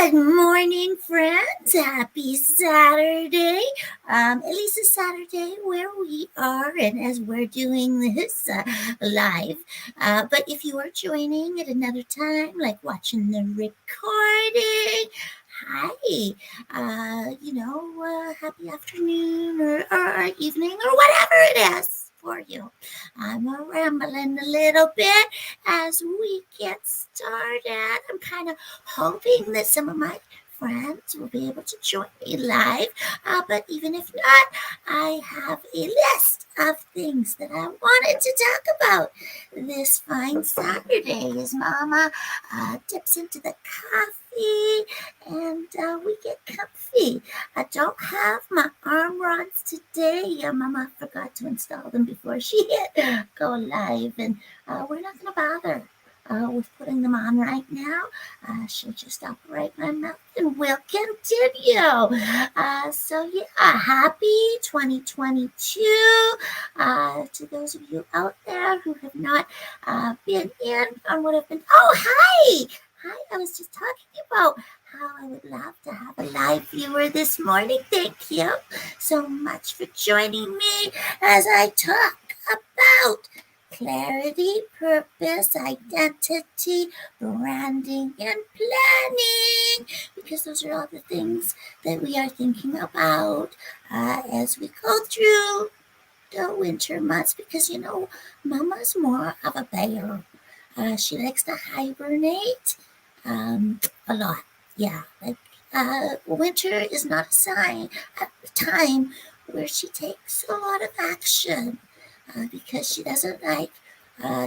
Good morning, friends. Happy Saturday. At least it's Saturday where we are, and as we're doing this live. But if you are joining at another time, like watching the recording, hi. Happy afternoon or evening or whatever it is for you. I'm rambling a little bit as we get started. I'm kind of hoping that some of my friends will be able to join me live. But even if not, I have a list of things that I wanted to talk about this fine Saturday as Mama dips into the coffee and we get comfy. I don't have my arm rods today. Mama forgot to install them before she hit go live, and we're not going to bother with putting them on right now. She'll just operate my mouth and we'll continue. Happy 2022 to those of you out there who have not been in on what have been. Oh, hi! Hi, I was just talking about how I would love to have a live viewer this morning. Thank you so much for joining me as I talk about clarity, purpose, identity, branding, and planning, because those are all the things that we are thinking about as we go through the winter months. Because Mama's more of a bear. She likes to hibernate a lot. Yeah, like winter is not a sign at the time where she takes a lot of action because she doesn't like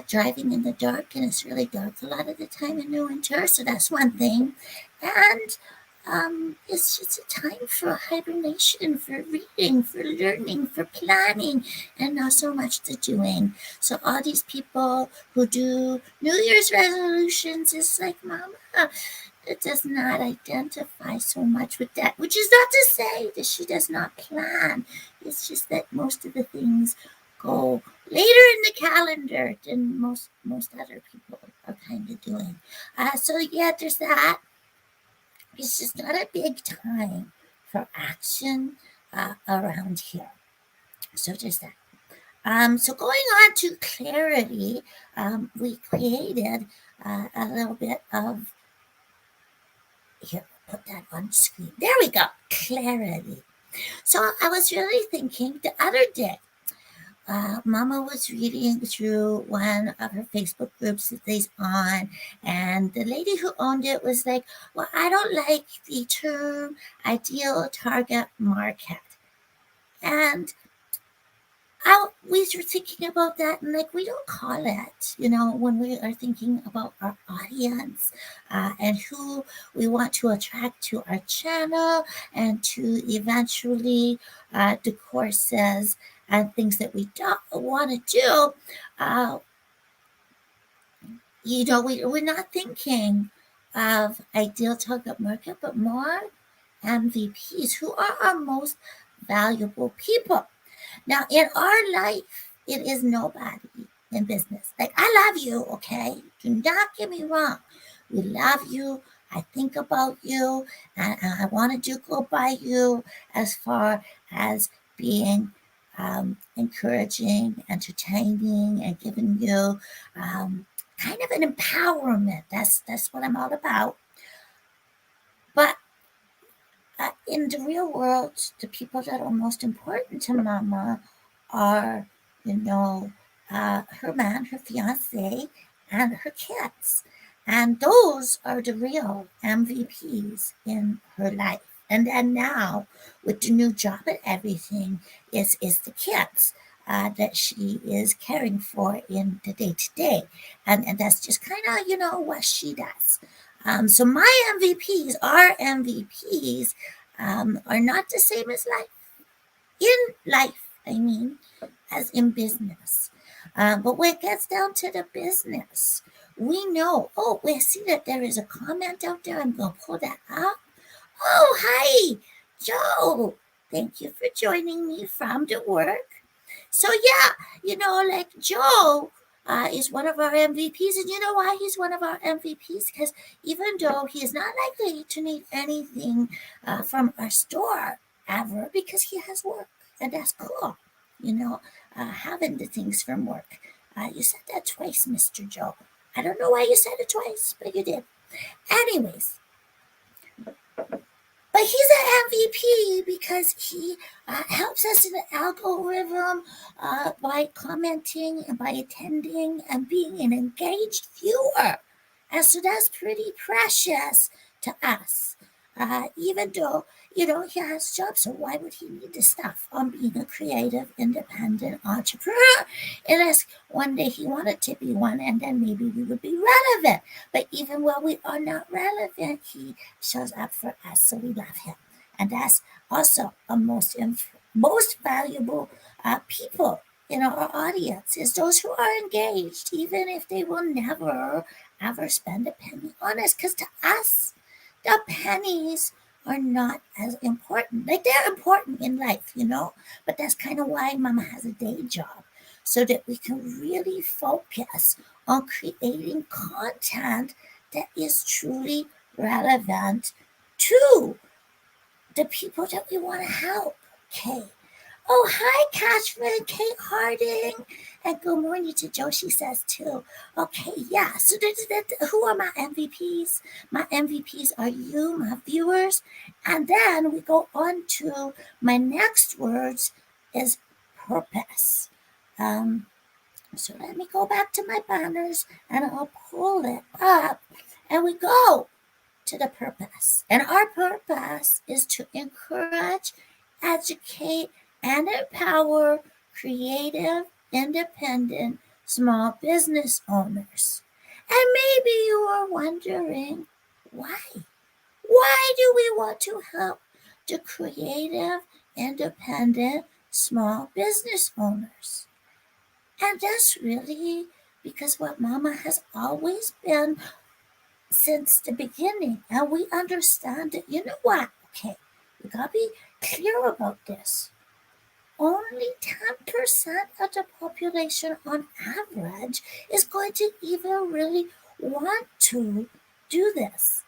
driving in the dark, and it's really dark a lot of the time in the winter. So that's one thing. And it's just a time for hibernation, for reading, for learning, for planning, and not so much the doing. So all these people who do New Year's resolutions is like, Mama, it does not identify so much with that, which is not to say that she does not plan. It's just that most of the things go later in the calendar than most other people are kind of doing. There's that. It's just not a big time for action around here. So there's that. So going on to clarity, we created a little bit of, here, put that on screen. There we go, clarity. So I was really thinking the other day, Mama was reading through one of her Facebook groups that they's on, and the lady who owned it was like, well, I don't like the term ideal target market. And we were thinking about that, and like, we don't call it, when we are thinking about our audience and who we want to attract to our channel and to eventually the courses and things that we don't want to do. We're not thinking of ideal target market, but more MVPs, who are our most valuable people. Now, in our life, it is nobody in business. Like, I love you, okay? Do not get me wrong. We love you. I think about you, and I want to do go by you as far as being encouraging, entertaining, and giving you kind of an empowerment. That's what I'm all about. But in the real world, the people that are most important to Mama are, her man, her fiance, and her kids. And those are the real MVPs in her life. And then now, with the new job and everything, is the kids that she is caring for in the day to day. And that's just kind of, what she does. So my MVPs, our MVPs, are not the same as life. In life, I mean, as in business. But when it gets down to the business, we know. Oh, we see that there is a comment out there. I'm going to pull that up. Oh, hi, Joe. Thank you for joining me from the work. So, like Joe is one of our MVPs. And you know why he's one of our MVPs? Because even though he is not likely to need anything from our store ever, because he has work, and that's cool, having the things from work. You said that twice, Mr. Joe. I don't know why you said it twice, but you did. Anyways, but he's an MVP because he helps us in the algorithm by commenting and by attending and being an engaged viewer. And so that's pretty precious to us. Even though, he has jobs, so why would he need the stuff on being a creative, independent entrepreneur? Unless one day he wanted to be one, and then maybe we would be relevant. But even when we are not relevant, he shows up for us, so we love him. And that's also a most valuable people in our audience is those who are engaged, even if they will never ever spend a penny on us. Because to us, the pennies are not as important. Like they're important in life, but that's kind of why Mama has a day job, so that we can really focus on creating content that is truly relevant to the people that we want to help. Okay. Oh, hi, Catherine, Kate Harding. And good morning to Joshi says too. Okay, yeah. So who are my MVPs? My MVPs are you, my viewers. And then we go on to my next words is purpose. So let me go back to my banners and I'll pull it up. And we go to the purpose. And our purpose is to encourage, educate, and empower creative, independent, small business owners. And maybe you are wondering why? Why do we want to help the creative, independent, small business owners? And that's really because what Mama has always been since the beginning, and we understand that, you know what? Okay, we gotta be clear about this. Only 10% of the population on average is going to even really want to do this.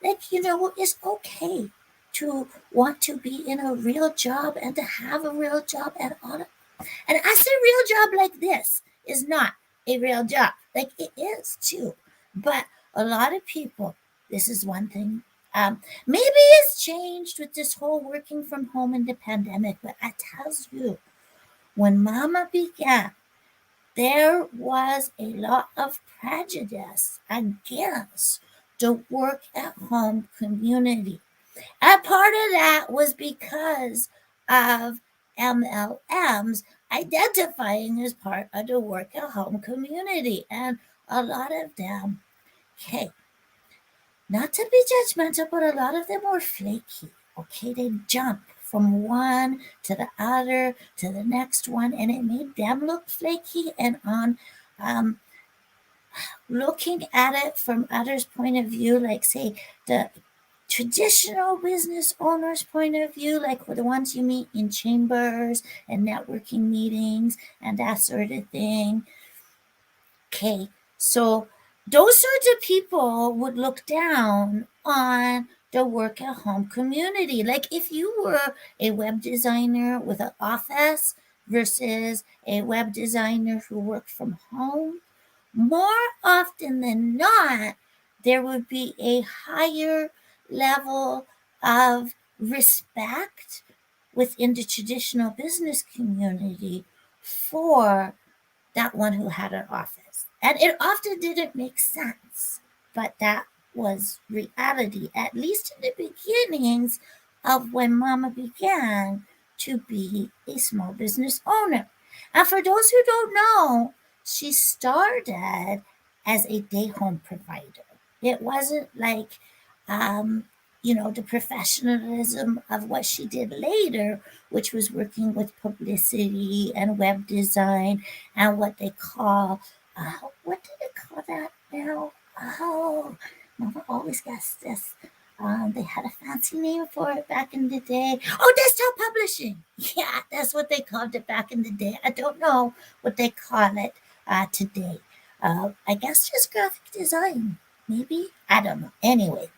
Like, it's okay to want to be in a real job and to have a real job and all that. And I say real job like this is not a real job. Like it is too. But a lot of people, this is one thing. Maybe it's changed with this whole working from home and the pandemic, but I tell you, when Mama began, there was a lot of prejudice against the work at home community. And part of that was because of MLMs identifying as part of the work at home community. And a lot of them, okay, not to be judgmental, but a lot of them were flaky. Okay, they jump from one to the other to the next one, and it made them look flaky. And on looking at it from others' point of view, like say the traditional business owners' point of view, like the ones you meet in chambers and networking meetings and that sort of thing. Okay, so those sorts of people would look down on the work at home community. Like if you were a web designer with an office versus a web designer who worked from home, more often than not, there would be a higher level of respect within the traditional business community for that one who had an office. And it often didn't make sense, but that was reality, at least in the beginnings of when Mama began to be a small business owner. And for those who don't know, she started as a day home provider. It wasn't like, the professionalism of what she did later, which was working with publicity and web design and what they call, what do they call that now? Oh, Mama always gets this. They had a fancy name for it back in the day. Oh, desktop publishing. Yeah, that's what they called it back in the day. I don't know what they call it today. I guess just graphic design, maybe? I don't know. Anyway,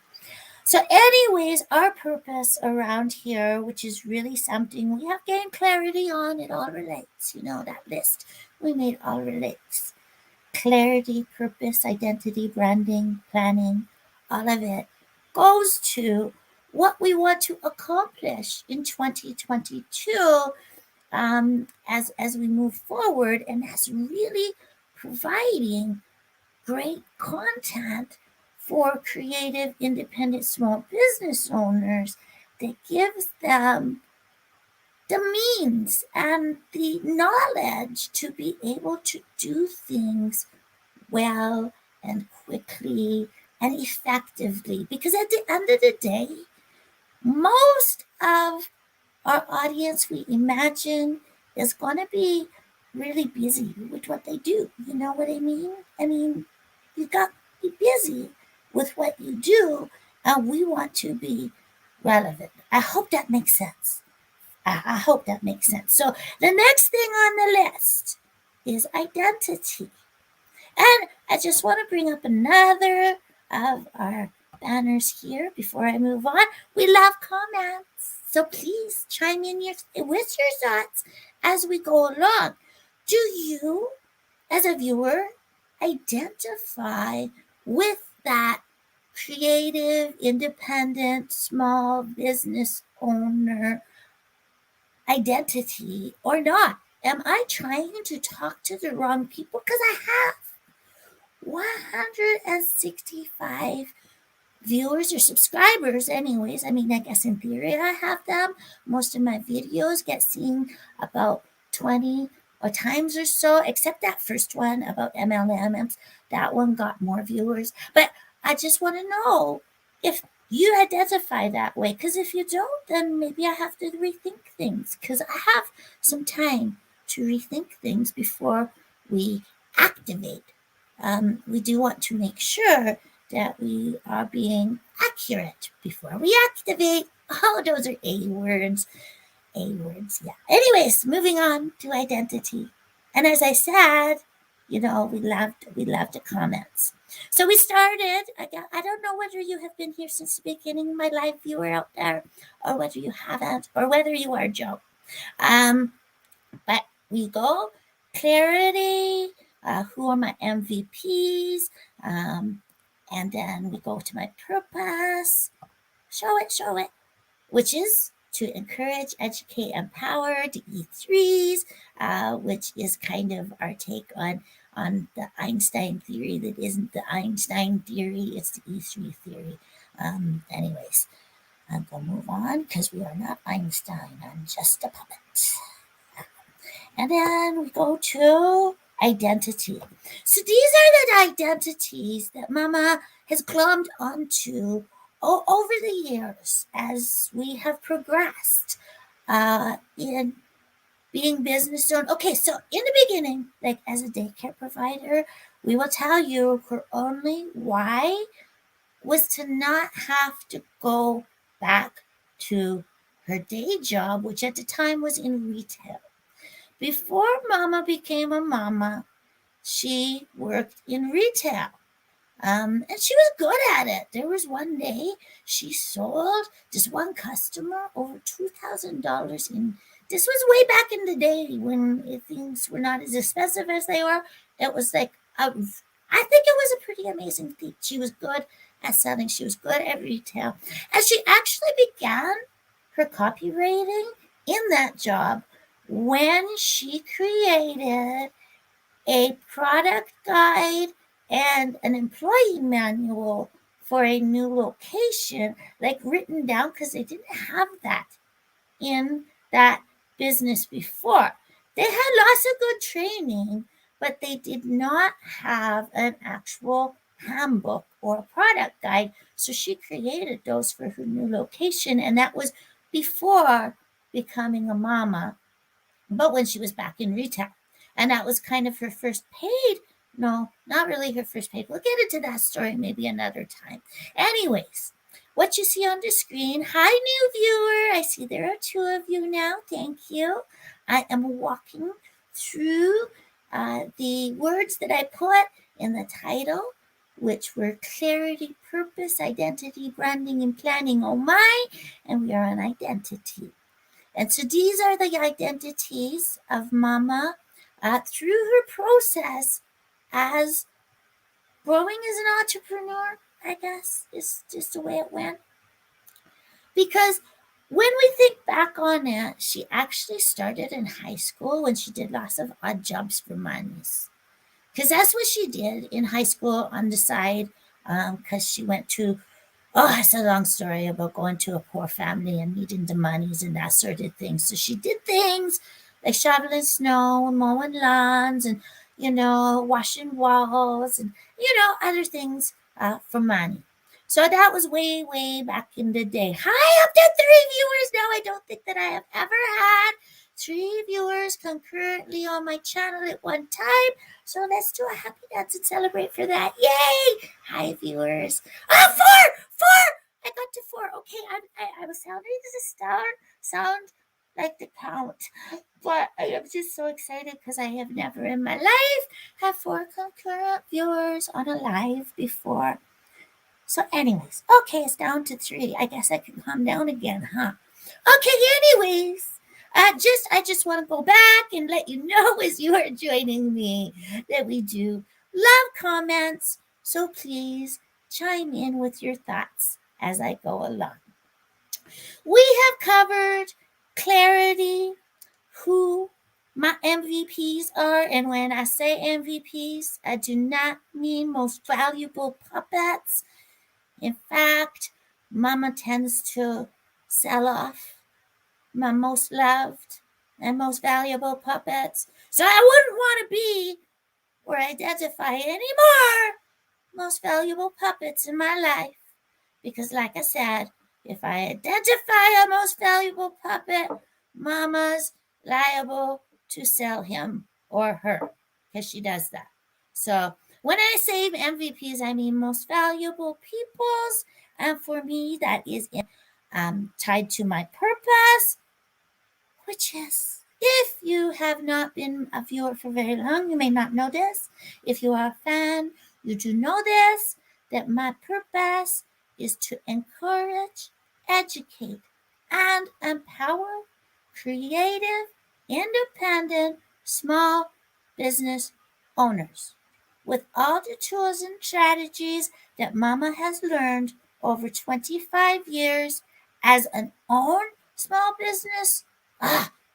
so, anyways, our purpose around here, which is really something we have gained clarity on, it all relates. That list we made all relates. Clarity, purpose, identity, branding, planning, all of it goes to what we want to accomplish in 2022 as we move forward, and that's really providing great content for creative, independent small business owners that gives them the means and the knowledge to be able to do things well and quickly and effectively. Because at the end of the day, most of our audience, we imagine, is going to be really busy with what they do. You know what I mean? I mean, you got to be busy with what you do, and we want to be relevant. I hope that makes sense. I hope that makes sense. So, the next thing on the list is identity. And I just want to bring up another of our banners here before I move on. We love comments, so please chime in with your thoughts as we go along. Do you, as a viewer, identify with that creative, independent, small business owner identity or not? Am I trying to talk to the wrong people? Because I have 165 viewers or subscribers, anyways. I mean, I guess in theory I have them. Most of my videos get seen about 20 or times or so, except that first one about MLMs. That one got more viewers. But I just want to know if you identify that way, because if you don't, then maybe I have to rethink things, because I have some time to rethink things before we activate. We do want to make sure that we are being accurate before we activate. Oh, those are A words. A words, yeah. Anyways, moving on to identity. And as I said, we loved the comments. So we started. I don't know whether you have been here since the beginning, my live viewer out there, or whether you haven't, or whether you are Joe. But we go clarity. Who are my MVPs? And then we go to my purpose. Show it, which is to encourage, educate, empower the E3s, which is kind of our take on the Einstein theory that isn't the Einstein theory, it's the E3 theory. Anyways, I'm going to move on because we are not Einstein. I'm just a puppet. And then we go to identity. So these are the identities that Mama has glommed onto over the years as we have progressed in being business owned. Okay, so in the beginning, like as a daycare provider, we will tell you her only why was to not have to go back to her day job, which at the time was in retail. Before Mama became a mama, she worked in retail. And she was good at it. There was one day she sold just one customer over $2,000 in. This was way back in the day when things were not as expensive as they are. It was like I think it was a pretty amazing thing. She was good at selling. She was good at retail, and she actually began her copywriting in that job when she created a product guide and an employee manual for a new location, like written down, because they didn't have that in that business before. They had lots of good training, but they did not have an actual handbook or a product guide. So she created those for her new location, and that was before becoming a mama, but when she was back in retail. And that was kind of her first paid. No, not really her first paid. We'll get into that story maybe another time. Anyways, what you see on the screen. Hi, new viewer. I see there are two of you now. Thank you. I am walking through the words that I put in the title, which were clarity, purpose, identity, branding, and planning. Oh my, and we are on identity. And so these are the identities of Mama through her process as growing as an entrepreneur, I guess, is just the way it went. Because when we think back on it, she actually started in high school when she did lots of odd jobs for monies. Because that's what she did in high school on the side, because she went to, oh, it's a long story about going to a poor family and needing the monies and that sort of thing. So she did things like shoveling snow and mowing lawns and, washing walls and, other things for money. So that was way, way back in the day. Hi, up to 3 viewers now. I don't think that I have ever had 3 viewers concurrently on my channel at one time. So let's do a happy dance and celebrate for that. Yay! Hi, viewers. Oh, four! I got to 4. Okay, I was sounding as a sound like the count. But I am just so excited because I have never in my life had 4 concurrent viewers on a live before. So anyways, okay, it's down to 3. I guess I can calm down again, huh? Okay, anyways. I just want to go back and let you know as you are joining me that we do love comments. So please chime in with your thoughts as I go along. We have covered clarity, who my MVPs are. And when I say MVPs, I do not mean most valuable puppets. In fact, Mama tends to sell off my most loved and most valuable puppets. So I wouldn't want to be or identify any more most valuable puppets in my life. Because like I said, if I identify a most valuable puppet, Mama's liable to sell him or her because she does that. So when I say MVPs, I mean most valuable peoples. And for me, that is tied to my purpose, which is, if you have not been a viewer for very long, you may not know this. If you are a fan, you do know this, that my purpose is to encourage, educate, and empower creative, independent, small business owners with all the tools and strategies that Mama has learned over 25 years as an own small business.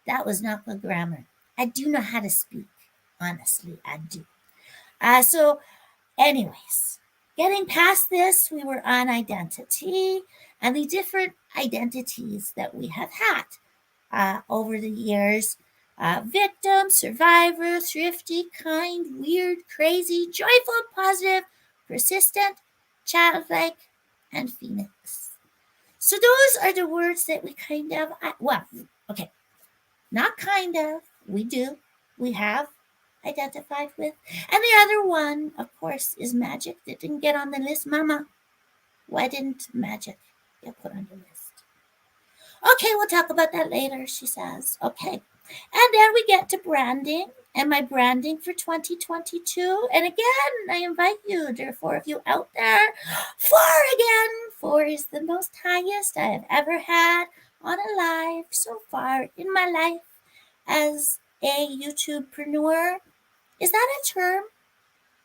That was not good grammar. I do know how to speak. Honestly, I do. So, anyways, getting past this, we were on identity and the different identities that we have had over the years. Victim, survivor, thrifty, kind, weird, crazy, joyful, positive, persistent, childlike, and phoenix. So those are the words that we kind of, okay, not kind of, we have identified with. And the other one, of course, is magic that didn't get on the list. Mama, why didn't magic get put on the list? Okay, we'll talk about that later, she says. Okay. And then we get to branding and my branding for 2022. And again, I invite you, there are 4 of you out there. 4 again. 4 is the most highest I have ever had on a live so far in my life as a YouTubepreneur. Is that a term?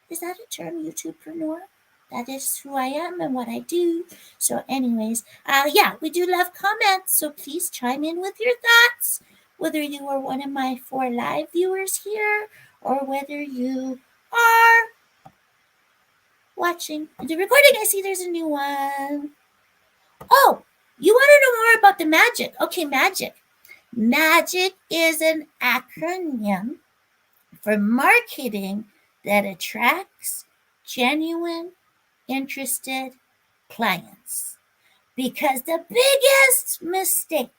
Is that a term, YouTubepreneur? That is who I am and what I do. So anyways, we do love comments. So please chime in with your thoughts, whether you are one of my 4 live viewers here or whether you are watching the recording. I see there's a new one. Oh, you want to know more about the magic? Okay, magic. Magic is an acronym for marketing that attracts genuine, interested clients. Because the biggest mistake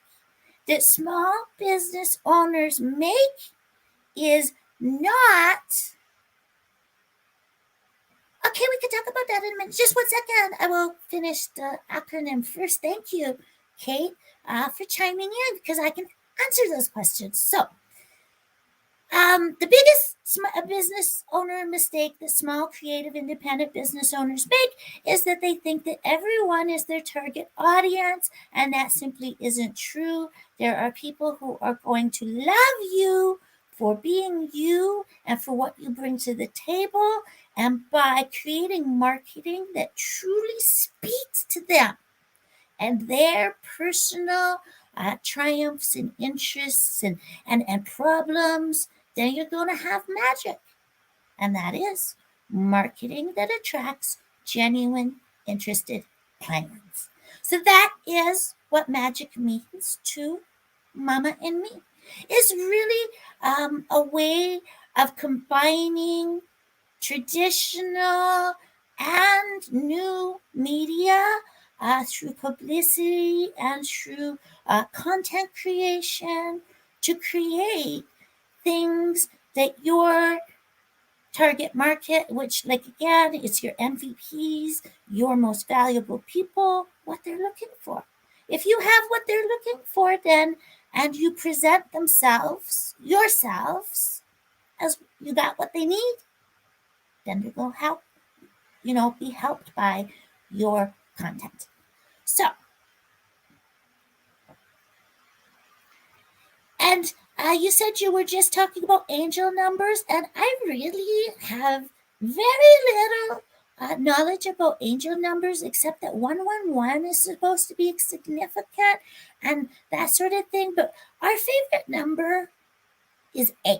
that small business owners make is not. Okay, we can talk about that in a minute. Just 1 second. I will finish the acronym first. Thank you, Kate, for chiming in because I can answer those questions. So, The biggest business owner mistake that small, creative, independent business owners make is that they think that everyone is their target audience, and that simply isn't true. There are people who are going to love you for being you and for what you bring to the table, and by creating marketing that truly speaks to them and their personal triumphs and interests and problems, then you're going to have magic. And that is marketing that attracts genuine, interested clients. So that is what magic means to Mama and Me. It's really a way of combining traditional and new media through publicity and through content creation to create things that your target market, which, like, again, it's your MVPs, your most valuable people, what they're looking for. If you have what they're looking for, then and you present yourselves as you got what they need, then they will help, be helped by your content. So, and you said you were just talking about angel numbers, and I really have very little knowledge about angel numbers, except that 111 is supposed to be significant and that sort of thing. But our favorite number is 8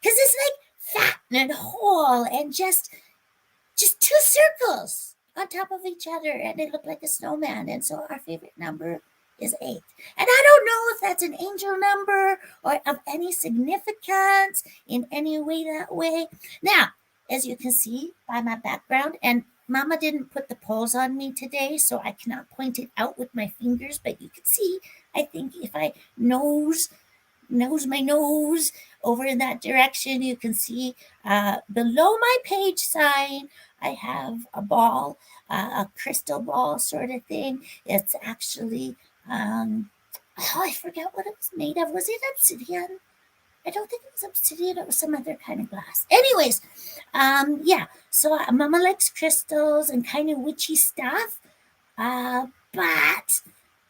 because it's like fat and whole and just two circles on top of each other, and they look like a snowman. And so our favorite number is 8. And I don't know if that's an angel number or of any significance in any way that way. Now, as you can see by my background, and Mama didn't put the poles on me today, so I cannot point it out with my fingers, but you can see, I think if I nose my nose over in that direction, you can see below my page sign, I have a ball, a crystal ball sort of thing. It's actually, I forget what it was made of. Was it obsidian? I don't think it was obsidian. It was some other kind of glass. Anyways, yeah. So Mama likes crystals and kind of witchy stuff, but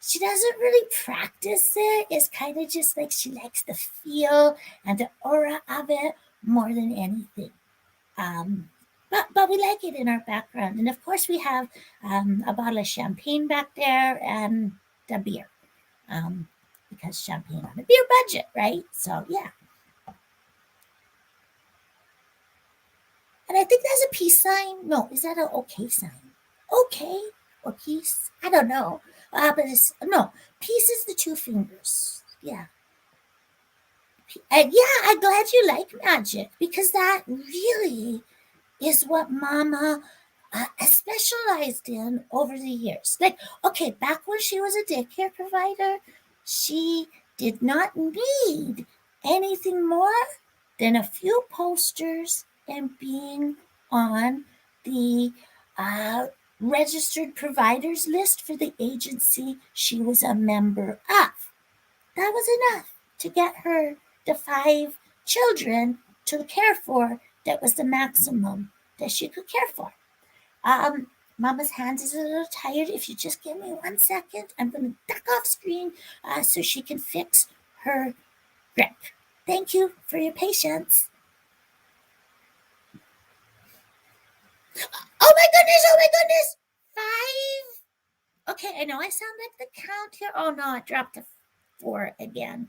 she doesn't really practice it. It's kind of just like she likes the feel and the aura of it more than anything. But we like it in our background. And of course, we have a bottle of champagne back there and the beer, because champagne on a beer budget, right? So, yeah. And I think that's a peace sign. No, is that an okay sign? Okay, or peace? I don't know. But it's, no, peace is the 2 fingers. Yeah. And yeah, I'm glad you like magic because that really is what Mama specialized in over the years. Like, okay, back when she was a daycare provider, she did not need anything more than a few posters and being on the registered providers list for the agency she was a member of. That was enough to get her the 5 children to care for. That was the maximum that she could care for. Mama's hands is a little tired. If you just give me 1 second, I'm going to duck off screen so she can fix her grip. Thank you for your patience. Oh my goodness, oh my goodness. 5. Okay, I know I sound like the count here. Oh no, I dropped a 4 again.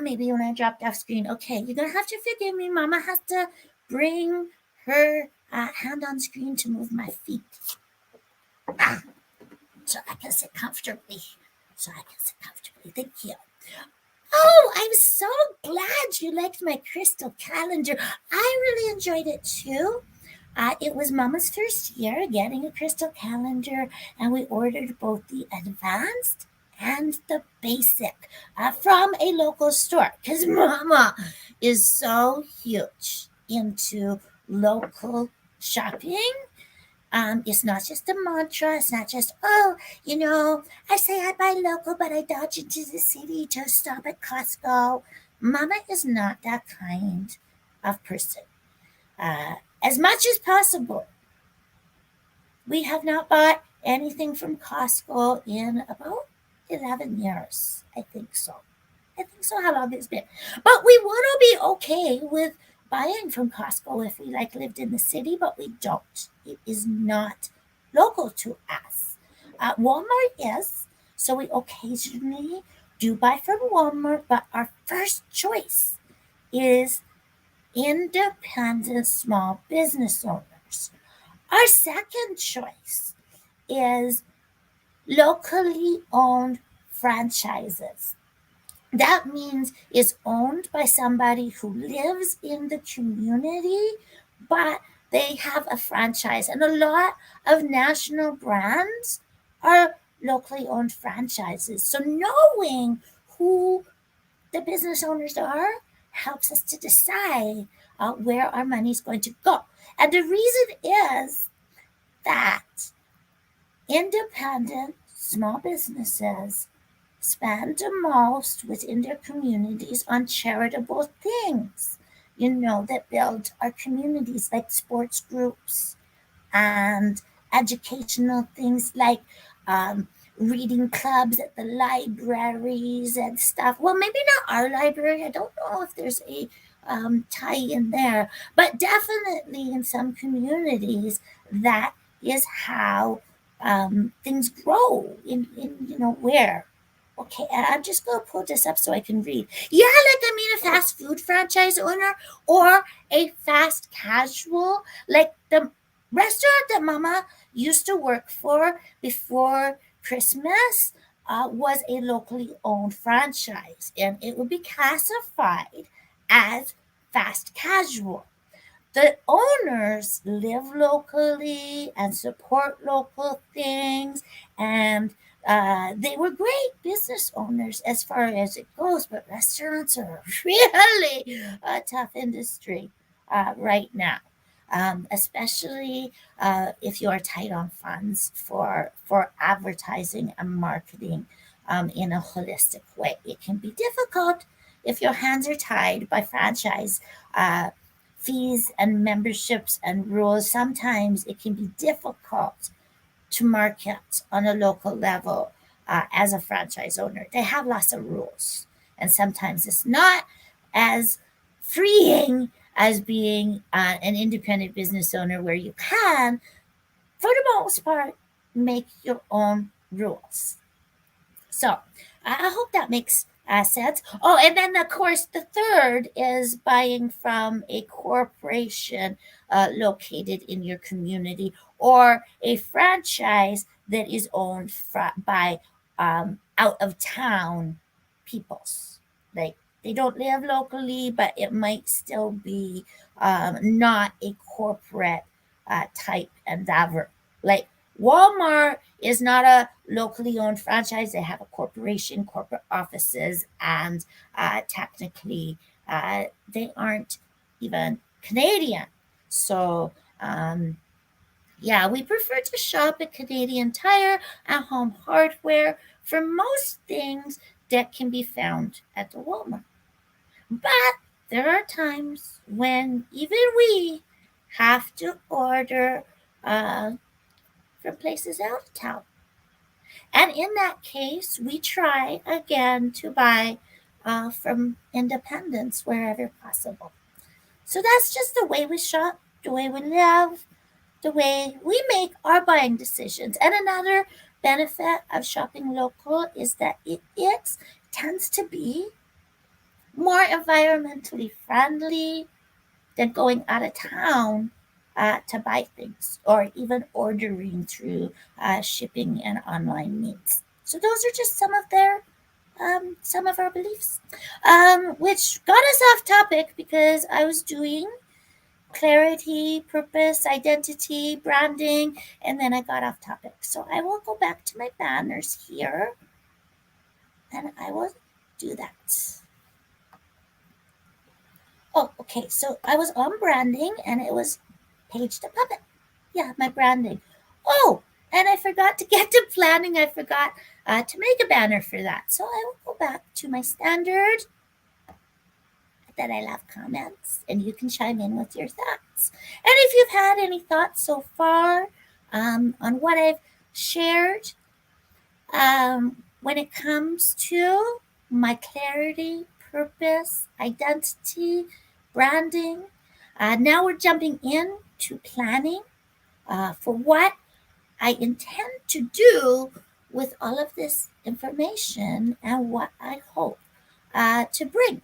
Maybe when I dropped off screen. Okay, you're going to have to forgive me. Mama has to bring her hand on screen to move my feet. So I can sit comfortably. Thank you. Oh, I'm so glad you liked my crystal calendar. I really enjoyed it too. It was Mama's first year getting a crystal calendar, and we ordered both the advanced and the basic from a local store because Mama is so huge into local shopping. It's not just a mantra. It's not just, I say I buy local, but I dodge into the city to stop at Costco. Mama is not that kind of person. As much as possible, we have not bought anything from Costco in about 11 years. I think so. I think so, how long it's been. But we want to be okay with buying from Costco if we lived in the city, but we don't. It is not local to us. Walmart is, so we occasionally do buy from Walmart, but our first choice is independent small business owners. Our second choice is locally owned franchises. That means it's owned by somebody who lives in the community, but they have a franchise. And a lot of national brands are locally owned franchises. So knowing who the business owners are helps us to decide where our money is going to go. And the reason is that independent small businesses spend the most within their communities on charitable things, that build our communities, like sports groups and educational things like um, reading clubs at the libraries and stuff. Well, maybe not our library. I don't know if there's a tie in there, but definitely in some communities, that is how things grow in where. Okay, and I'm just going to pull this up so I can read. Yeah, a fast food franchise owner or a fast casual, like the restaurant that Mama used to work for before Christmas was a locally owned franchise, and it would be classified as fast casual. The owners live locally and support local things, and they were great business owners as far as it goes. But restaurants are really a tough industry right now, especially if you are tight on funds for advertising and marketing in a holistic way. It can be difficult if your hands are tied by franchise fees and memberships and rules. Sometimes it can be difficult to market on a local level as a franchise owner. They have lots of rules, and sometimes it's not as freeing as being an independent business owner, where you can, for the most part, make your own rules. So I hope that makes sense. Oh, and then of course the third is buying from a corporation located in your community, or a franchise that is owned by out of town peoples. Like, they don't live locally, but it might still be not a corporate type endeavor. Like, Walmart is not a locally owned franchise. They have a corporation, corporate offices, and technically they aren't even Canadian. So, yeah, we prefer to shop at Canadian Tire and Home Hardware for most things that can be found at the Walmart. But there are times when even we have to order uh, from places out of town. And in that case, we try again to buy from independents wherever possible. So that's just the way we shop, the way we live, the way we make our buying decisions. And another benefit of shopping local is that it tends to be more environmentally friendly than going out of town to buy things, or even ordering through shipping and online means. So those are just some of our beliefs, which got us off topic because I was doing clarity, purpose, identity, branding, and then I got off topic. So I will go back to my banners here, and I will do that. Oh, okay. So I was on branding, and it was Page the Puppet. Yeah, my branding. Oh, and I forgot to get to planning. I forgot to make a banner for that. So I will go back to my standard. that I love comments, and you can chime in with your thoughts. And if you've had any thoughts so far on what I've shared when it comes to my clarity, purpose, identity, branding, now we're jumping into planning for what I intend to do with all of this information and what I hope to bring.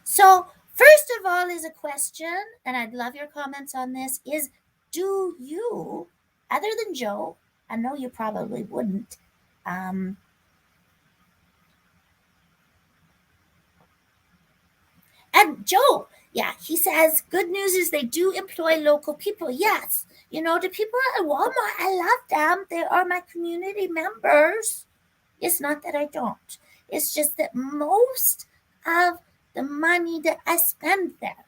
So, first of all, is a question, and I'd love your comments on this: is do you, other than Joe, I know you probably wouldn't. Um, and Joe, yeah, he says, good news is they do employ local people. Yes, you know, the people at Walmart, I love them. They are my community members. It's not that I don't. It's just that most of the money that I spend there,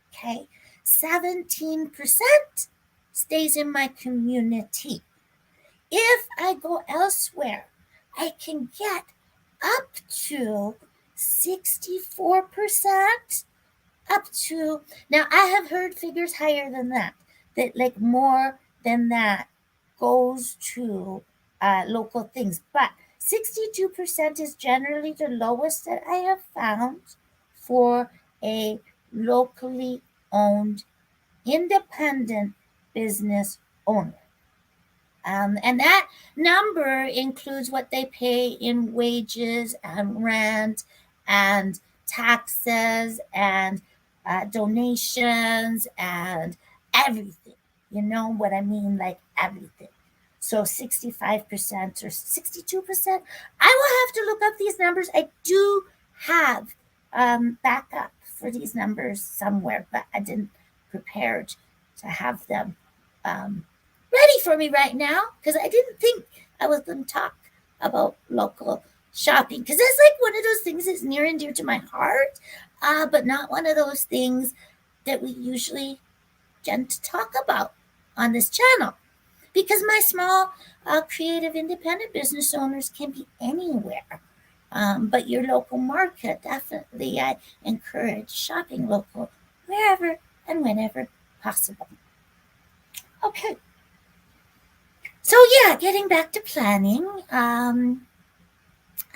okay, 17% stays in my community. If I go elsewhere, I can get up to 64%, up to, now I have heard figures higher than that like more than that goes to local things, but 62% is generally the lowest that I have found for a locally owned independent business owner. And that number includes what they pay in wages and rent and taxes and donations and everything. You know what I mean? Like everything. So 65% or 62%. I will have to look up these numbers. I do have backup for these numbers somewhere, but I didn't prepare to have them ready for me right now because I didn't think I was going to talk about local shopping because that's like one of those things that's near and dear to my heart, but not one of those things that we usually tend to talk about on this channel because my small creative independent business owners can be anywhere. But your local market, definitely, I encourage shopping local wherever and whenever possible. Okay. So yeah, getting back to planning, I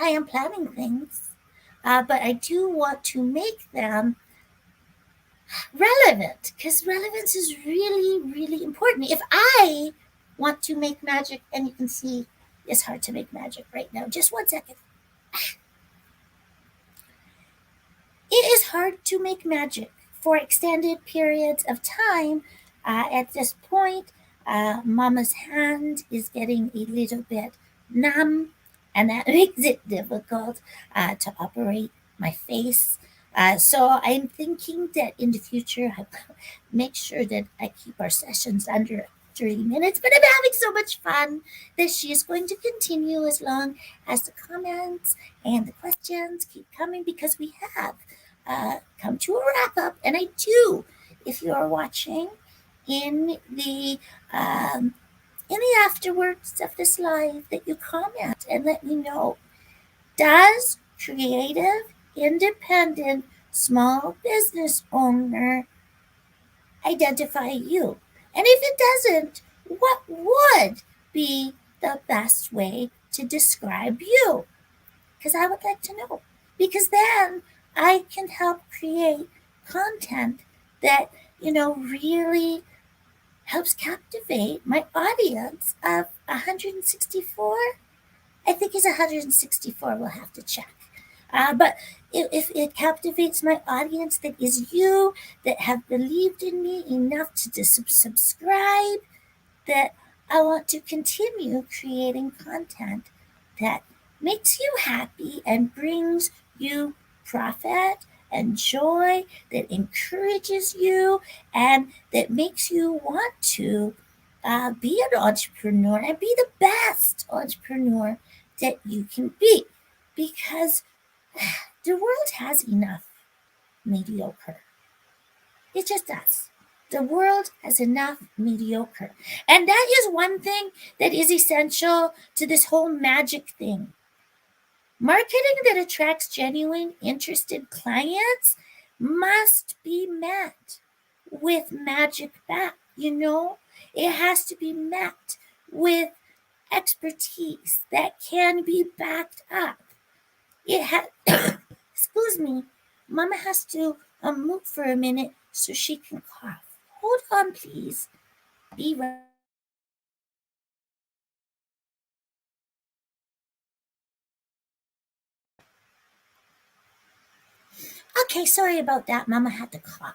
am planning things, but I do want to make them relevant because relevance is really, really important. If I want to make magic, and you can see it's hard to make magic right now, just 1 second. It is hard to make magic for extended periods of time. At this point, Mama's hand is getting a little bit numb, and that makes it difficult to operate my face. So I'm thinking that in the future, I will make sure that I keep our sessions under 30 minutes, but I'm having so much fun that she is going to continue as long as the comments and the questions keep coming because we have come to a wrap up. And I do, if you are watching in the afterwards of this live, that you comment and let me know, does creative, independent, small business owner identify you? And if it doesn't, what would be the best way to describe you? Because I would like to know. Because then I can help create content that, really helps captivate my audience of 164. I think it's 164. We'll have to check. But if it captivates my audience that is you, that have believed in me enough to subscribe, that I want to continue creating content that makes you happy and brings you profit and joy, that encourages you, and that makes you want to be an entrepreneur and be the best entrepreneur that you can be. Because the world has enough mediocre. It just does. The world has enough mediocre. And that is one thing that is essential to this whole magic thing. Marketing that attracts genuine, interested clients must be met with magic back, It has to be met with expertise that can be backed up. It has, excuse me, Mama has to move for a minute so she can cough. Hold on, please. Be right. Okay, sorry about that. Mama had to cough.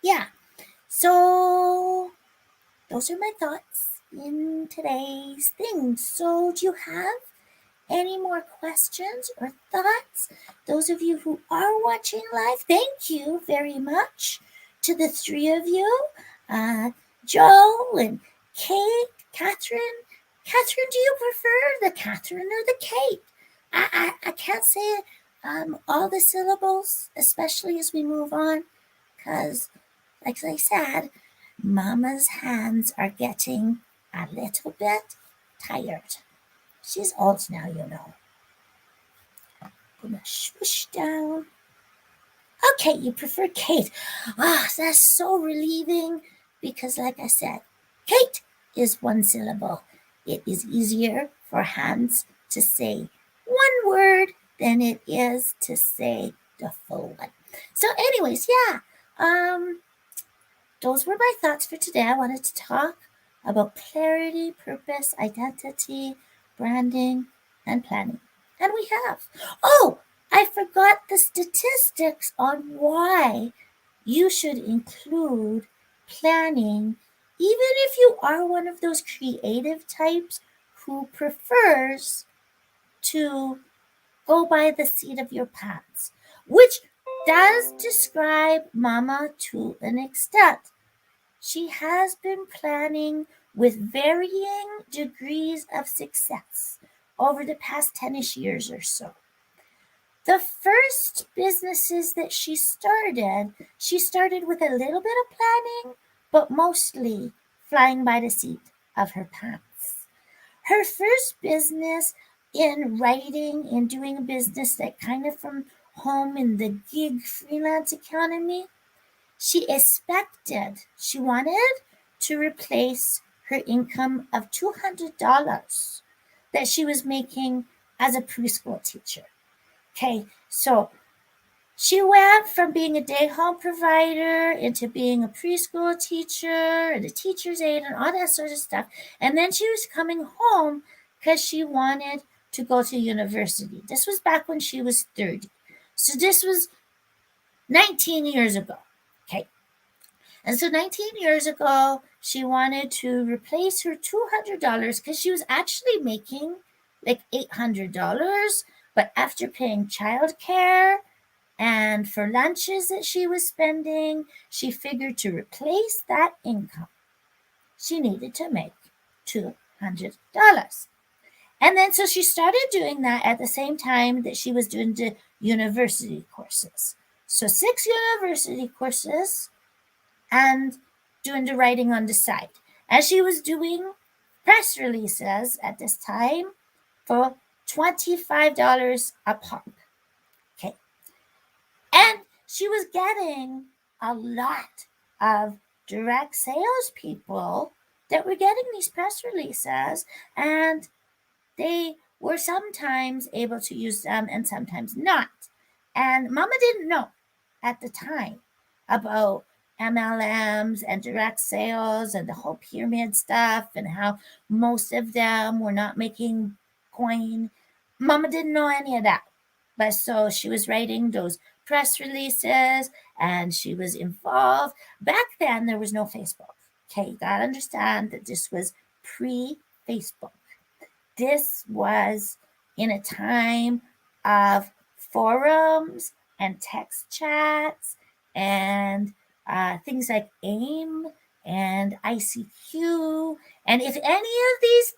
Yeah. So those are my thoughts in today's thing. So do you have any more questions or thoughts? Those of you who are watching live, thank you very much to the three of you, Joe and Kate, Catherine. Catherine, do you prefer the Catherine or the Kate? I can't say all the syllables, especially as we move on, because, like I said, Mama's hands are getting a little bit tired. She's old now, Gonna swoosh down. Okay, you prefer Kate. That's so relieving because, like I said, Kate is one syllable. It is easier for hands to say one word than it is to say the full one. So, anyways, yeah. Those were my thoughts for today. I wanted to talk about clarity, purpose, identity, branding, and planning. And we have. Oh, I forgot the statistics on why you should include planning, even if you are one of those creative types who prefers to go by the seat of your pants, which does describe Mama to an extent. She has been planning with varying degrees of success over the past 10ish years or so. The first businesses that she started with a little bit of planning, but mostly flying by the seat of her pants. Her first business in writing and doing a business that kind of from home in the gig freelance economy, she wanted to replace her income of $200 that she was making as a preschool teacher. Okay, so she went from being a day home provider into being a preschool teacher and a teacher's aide and all that sort of stuff. And then she was coming home because she wanted to go to university. This was back when she was 30. So this was 19 years ago. Okay. And so 19 years ago, she wanted to replace her $200 because she was actually making like $800. But after paying childcare and for lunches that she was spending, she figured to replace that income, she needed to make $200. And then so she started doing that at the same time that she was doing the university courses. So 6 university courses and doing the writing on the side. And she was doing press releases at this time for $25 a pop. Okay. And she was getting a lot of direct sales people that were getting these press releases, and they were sometimes able to use them and sometimes not. And Mama didn't know at the time about MLMs and direct sales and the whole pyramid stuff and how most of them were not making coin. Mama didn't know any of that. But so she was writing those press releases and she was involved. Back then, there was no Facebook. Okay, you gotta understand that this was pre Facebook. This was in a time of forums and text chats and things like AIM and ICQ. And if any of these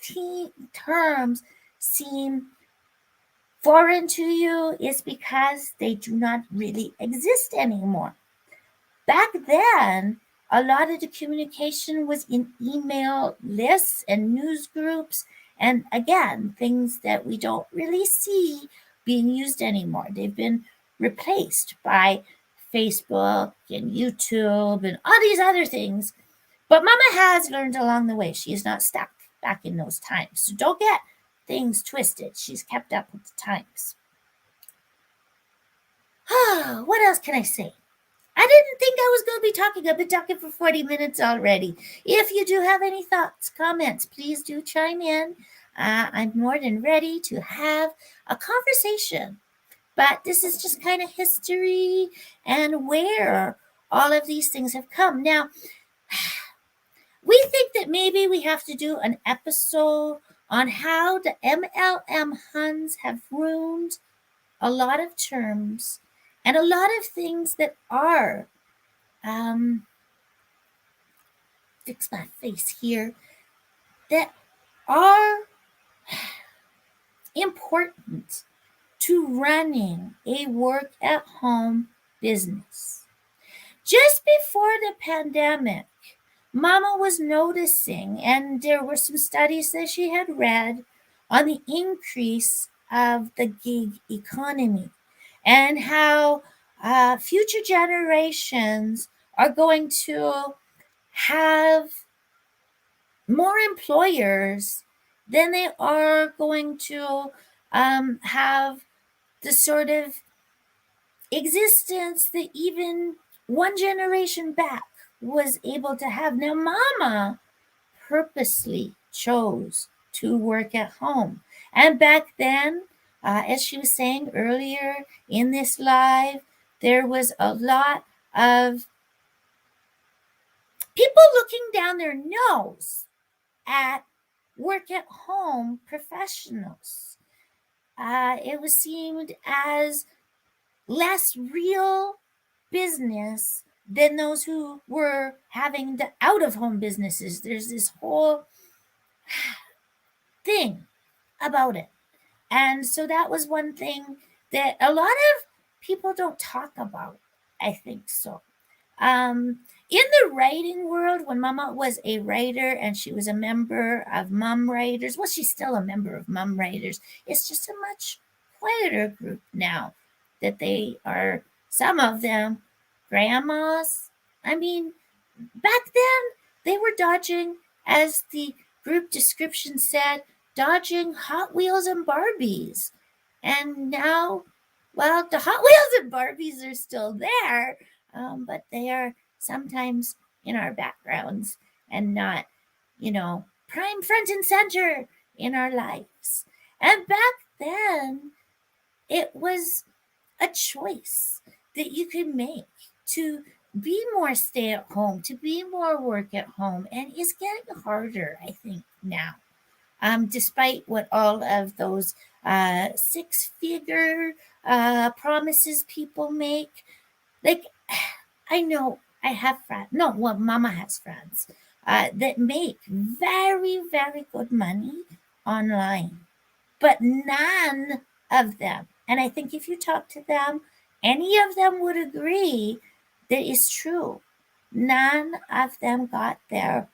terms seem foreign to you, it's because they do not really exist anymore. Back then, a lot of the communication was in email lists and news groups, and again, things that we don't really see being used anymore. They've been replaced by Facebook and YouTube and all these other things. But Mama has learned along the way. She is not stuck back in those times. So don't get things twisted. She's kept up with the times. What else can I say? I didn't think I was going to be talking. I've been talking for 40 minutes already. If you do have any thoughts, comments, please do chime in. I'm more than ready to have a conversation. But this is just kind of history and where all of these things have come. Now, we think that maybe we have to do an episode on how the MLM Huns have ruined a lot of terms and a lot of things that are, fix my face here, that are important to running a work at home business. Just before the pandemic, Mama was noticing, and there were some studies that she had read on the increase of the gig economy and how future generations are going to have more employers than they are going to have the sort of existence that even one generation back was able to have. Now, Mama purposely chose to work at home. And back then, as she was saying earlier in this live, there was a lot of people looking down their nose at work at home professionals. It was seemed as less real business than those who were having the out of home businesses. There's this whole thing about it. And so that was one thing that a lot of people don't talk about, I think so. In the writing world, when Mama was a writer and she was a member of Mum Writers, well, she's still a member of Mum Writers. It's just a much quieter group now that they are, some of them, grandmas. I mean, back then, they were dodging, as the group description said, dodging Hot Wheels and Barbies. And now, well, the Hot Wheels and Barbies are still there, but they are sometimes in our backgrounds and not, prime front and center in our lives. And back then, it was a choice that you could make to be more stay at home, to be more work at home, and it's getting harder, I think, now. Despite what all of those six-figure promises people make. Like, I know I have friends, no, well, Mama has friends that make very, very good money online, but none of them, and I think if you talk to them, any of them would agree that it's true. None of them got there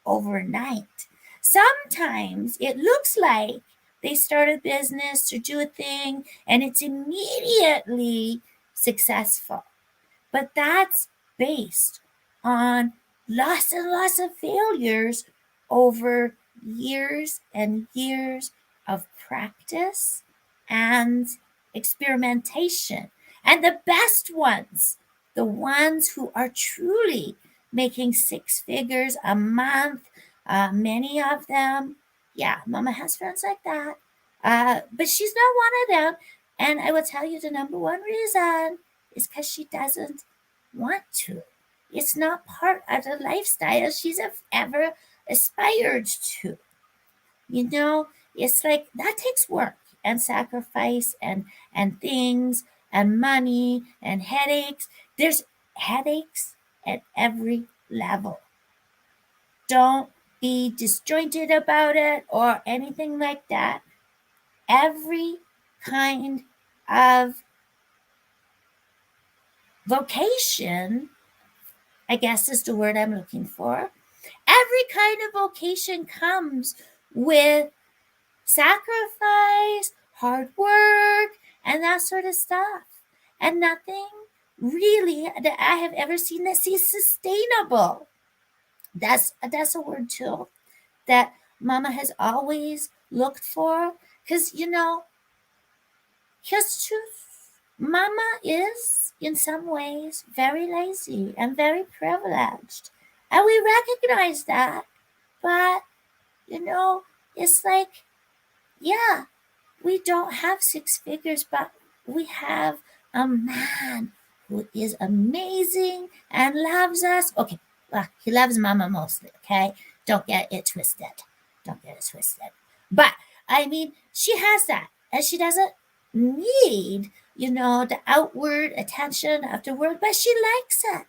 overnight. Sometimes it looks like they start a business or do a thing and it's immediately successful. But that's based on lots and lots of failures over years and years of practice and experimentation. And the best ones, the ones who are truly making six figures a month, many of them, yeah, Mama has friends like that. But she's not one of them. And I will tell you the number one reason is because she doesn't want to. It's not part of the lifestyle she's ever aspired to. It's like that takes work and sacrifice and things and money and headaches. There's headaches at every level. Don't be disjointed about it or anything like that. Every kind of vocation, I guess is the word I'm looking for. Every kind of vocation comes with sacrifice, hard work, and that sort of stuff. and nothing really that I have ever seen that seems sustainable. That's a word too that Mama has always looked for, because here's the truth. Mama is, in some ways, very lazy and very privileged. And we recognize that. But, it's like, yeah, we don't have six figures, but we have a man who is amazing and loves us. Okay, well, he loves Mama mostly, okay? Don't get it twisted. Don't get it twisted. But, I mean, she has that. And she doesn't need, the outward attention of the world, but she likes it.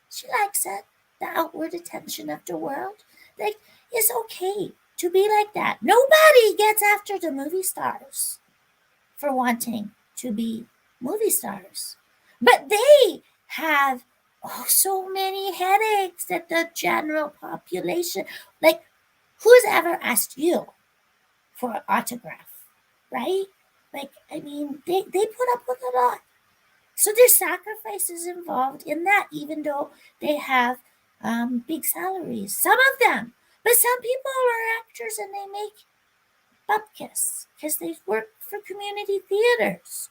She likes it. The outward attention of the world. Like, it's okay to be like that. Nobody gets after the movie stars for wanting to be movie stars. But they have so many headaches that the general population, like, who's ever asked you for an autograph, right? Like, I mean, they put up with a lot. So there's sacrifices involved in that, even though they have big salaries. Some of them. But some people are actors and they make bupkis because they work for community theaters.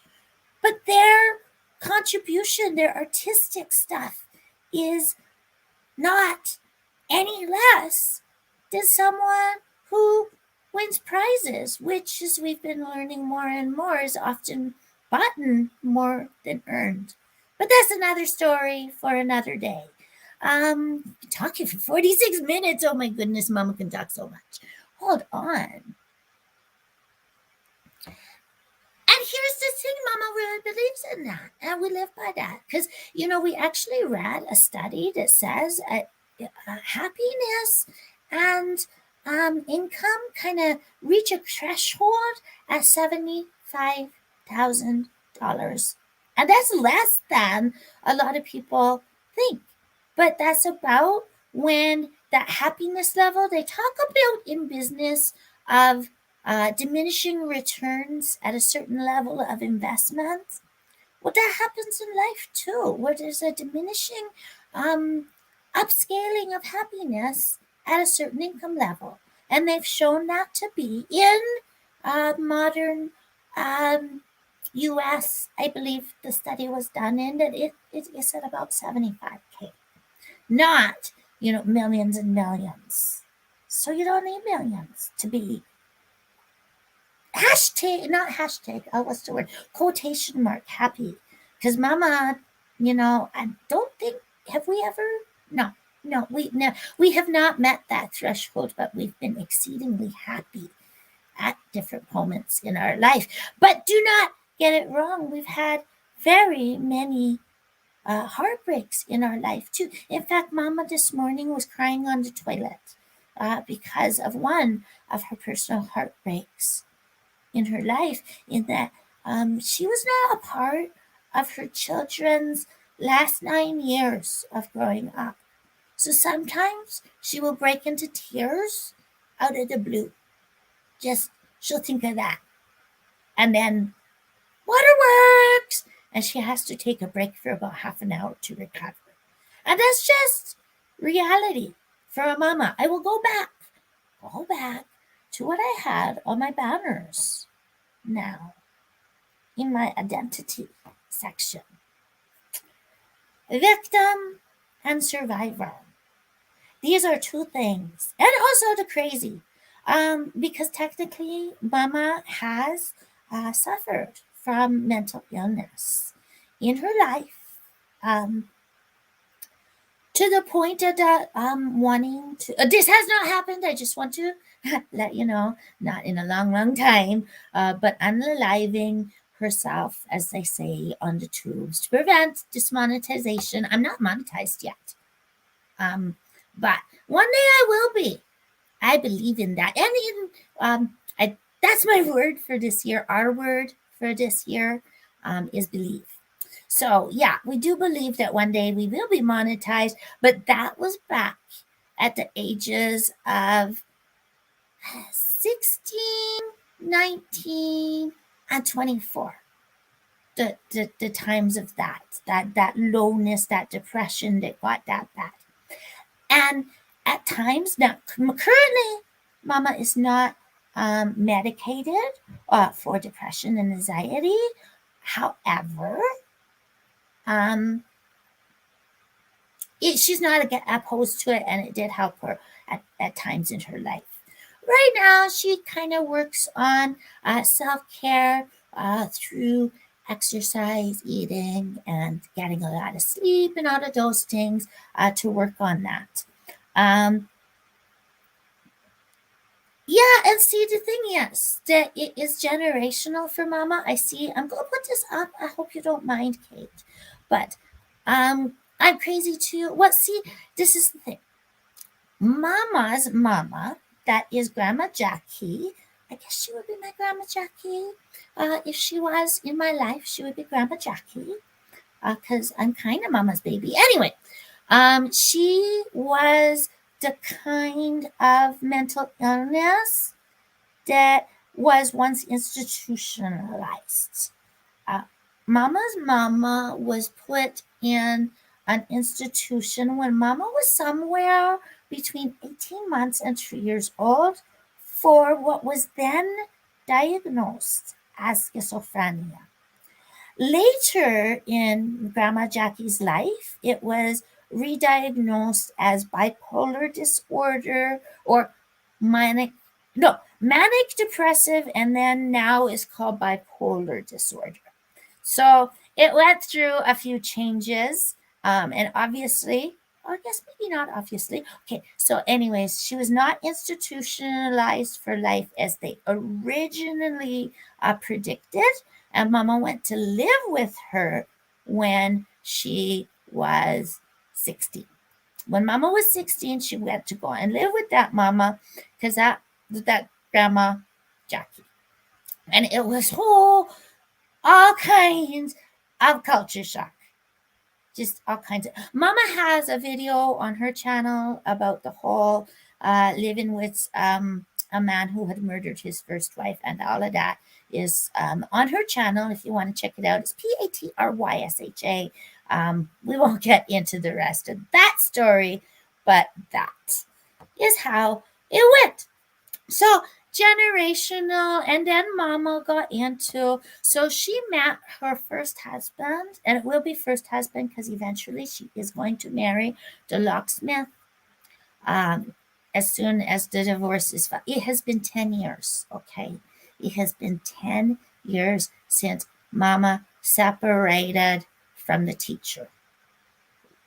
But their contribution, their artistic stuff, is not any less than someone who wins prizes, which, as we've been learning more and more, is often bought more than earned. But that's another story for another day. Talking for 46 minutes. Oh my goodness, Mama can talk so much. Hold on. And here's the thing, Mama really believes in that, and we live by that. Because, we actually read a study that says happiness and income kind of reach a threshold at $75,000. And that's less than a lot of people think. But that's about when that happiness level, they talk about in business of diminishing returns at a certain level of investment. Well, that happens in life too, where there's a diminishing upscaling of happiness at a certain income level. And they've shown that to be in modern US, I believe the study was done in, that it is at about 75K. Not, millions and millions. So you don't need millions to be not hashtag, what's the word? Quotation mark happy. Because Mama, I don't think, have we ever? No, we have not met that threshold, but we've been exceedingly happy at different moments in our life. But do not get it wrong. We've had very many heartbreaks in our life too. In fact, Mama this morning was crying on the toilet because of one of her personal heartbreaks in her life, in that she was not a part of her children's last 9 years of growing up. So sometimes she will break into tears out of the blue. Just, she'll think of that. And then waterworks! And she has to take a break for about half an hour to recover. And that's just reality for a mama. I will go back to what I had on my banners now in my identity section. Victim and survivor. These are two things. And also the crazy. Because technically, Mama has suffered from mental illness in her life. To the point that wanting to, this has not happened. I just want to let you know, not in a long time, but unaliving herself, as they say, on the tubes to prevent dismonetization. I'm not monetized yet, but one day I will be. I believe in that, and that's my word for this year. Our word for this year is believe. So, yeah, we do believe that one day we will be monetized, but that was back at the ages of 16, 19, and 24. the times of that lowness, that depression that got that bad. And at times, now currently, Mama is not medicated for depression and anxiety. However, um, she's not opposed to it, and it did help her at times in her life. Right now, she kind of works on self care through exercise, eating, and getting a lot of sleep, and all of those things to work on that. Um, yeah, and see the thing is that it is generational for Mama. I see. I'm gonna put this up. I hope you don't mind, Kate, but I'm crazy too. What? See, this is the thing. Mama's mama, that is Grandma Jackie. I guess she would be my Grandma Jackie. If she was in my life, she would be Grandma Jackie. Because I'm kind of Mama's baby. Anyway, she was the kind of mental illness that was once institutionalized. Uh, Mama's mama was put in an institution when Mama was somewhere between 18 months and 2 years old for what was then diagnosed as schizophrenia. Later in Grandma Jackie's life, it was re-diagnosed as bipolar disorder or manic, no, manic depressive, and then now is called bipolar disorder. So it went through a few changes, and obviously, I guess maybe not obviously. Okay, so anyways, she was not institutionalized for life as they originally predicted, and Mama went to live with her when she was 16. When Mama was 16, she went to go and live with that Mama because that Grandma Jackie, and it was all kinds of culture shock. Just all kinds of. Mama has a video on her channel about the whole living with a man who had murdered his first wife, and all of that is on her channel. If you want to check it out, it's PATRYSHA. We won't get into the rest of that story, but that is how it went. So generational, and then Mama got into, so she met her first husband, and it will be first husband because eventually she is going to marry the locksmith as soon as the divorce is filed. It has been 10 years, okay? It has been 10 years since Mama separated from the teacher,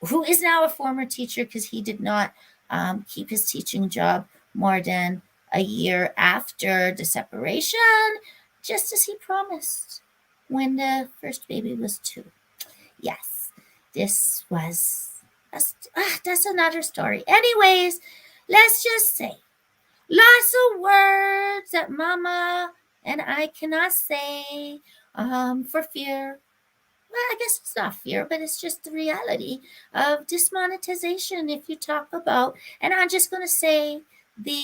who is now a former teacher because he did not keep his teaching job more than a year after the separation, just as he promised when the first baby was 2. Yes, this was, that's another story. Anyways, let's just say lots of words that Mama and I cannot say for fear. Well, I guess it's not fear, but it's just the reality of dismonetization if you talk about, and I'm just going to say the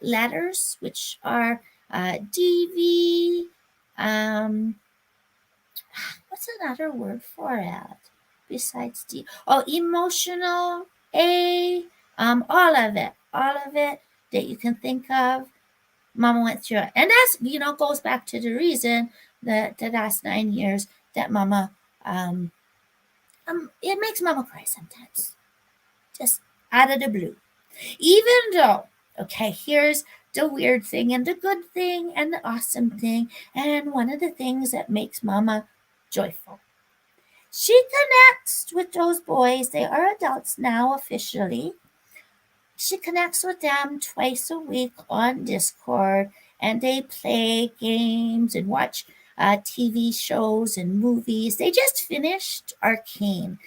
letters, which are DV, what's another word for it besides D? Oh, emotional, A, all of it that you can think of. Mama went through it. And that's, goes back to the reason that the last 9 years that Mama, it makes Mama cry sometimes. Just out of the blue. Even though, okay, here's the weird thing and the good thing and the awesome thing. And one of the things that makes Mama joyful. She connects with those boys. They are adults now officially. She connects with them twice a week on Discord, and they play games and watch TV shows and movies. They just finished Arcane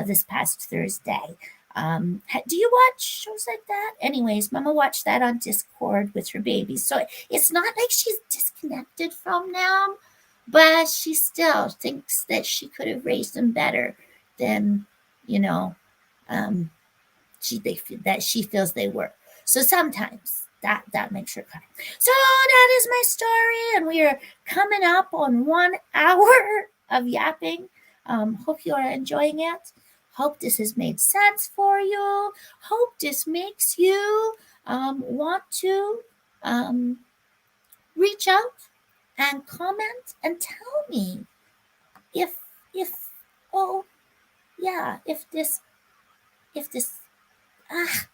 this past Thursday. Do you watch shows like that? Anyways, Mama watched that on Discord with her babies. So it's not like she's disconnected from them, but she still thinks that she could have raised them better than, that she feels they were. So sometimes that makes her cry. So that is my story, and we are coming up on 1 hour of yapping. Hope you are enjoying it. Hope this has made sense for you. Hope this makes you want to reach out and comment and tell me if oh yeah, if this ah,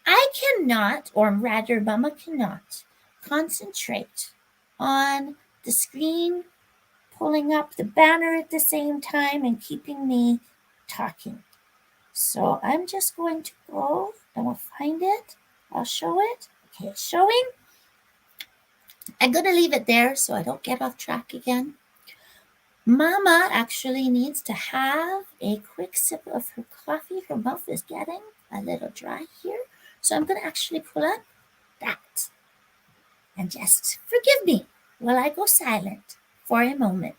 I cannot, or rather Mama cannot concentrate on the screen, pulling up the banner at the same time and keeping me talking. So I'm just going to go and we'll find it. I'll show it. Okay, it's showing. I'm going to leave it there so I don't get off track again. Mama actually needs to have a quick sip of her coffee. Her mouth is getting a little dry here. So I'm going to actually pull up that. And just forgive me while I go silent for a moment.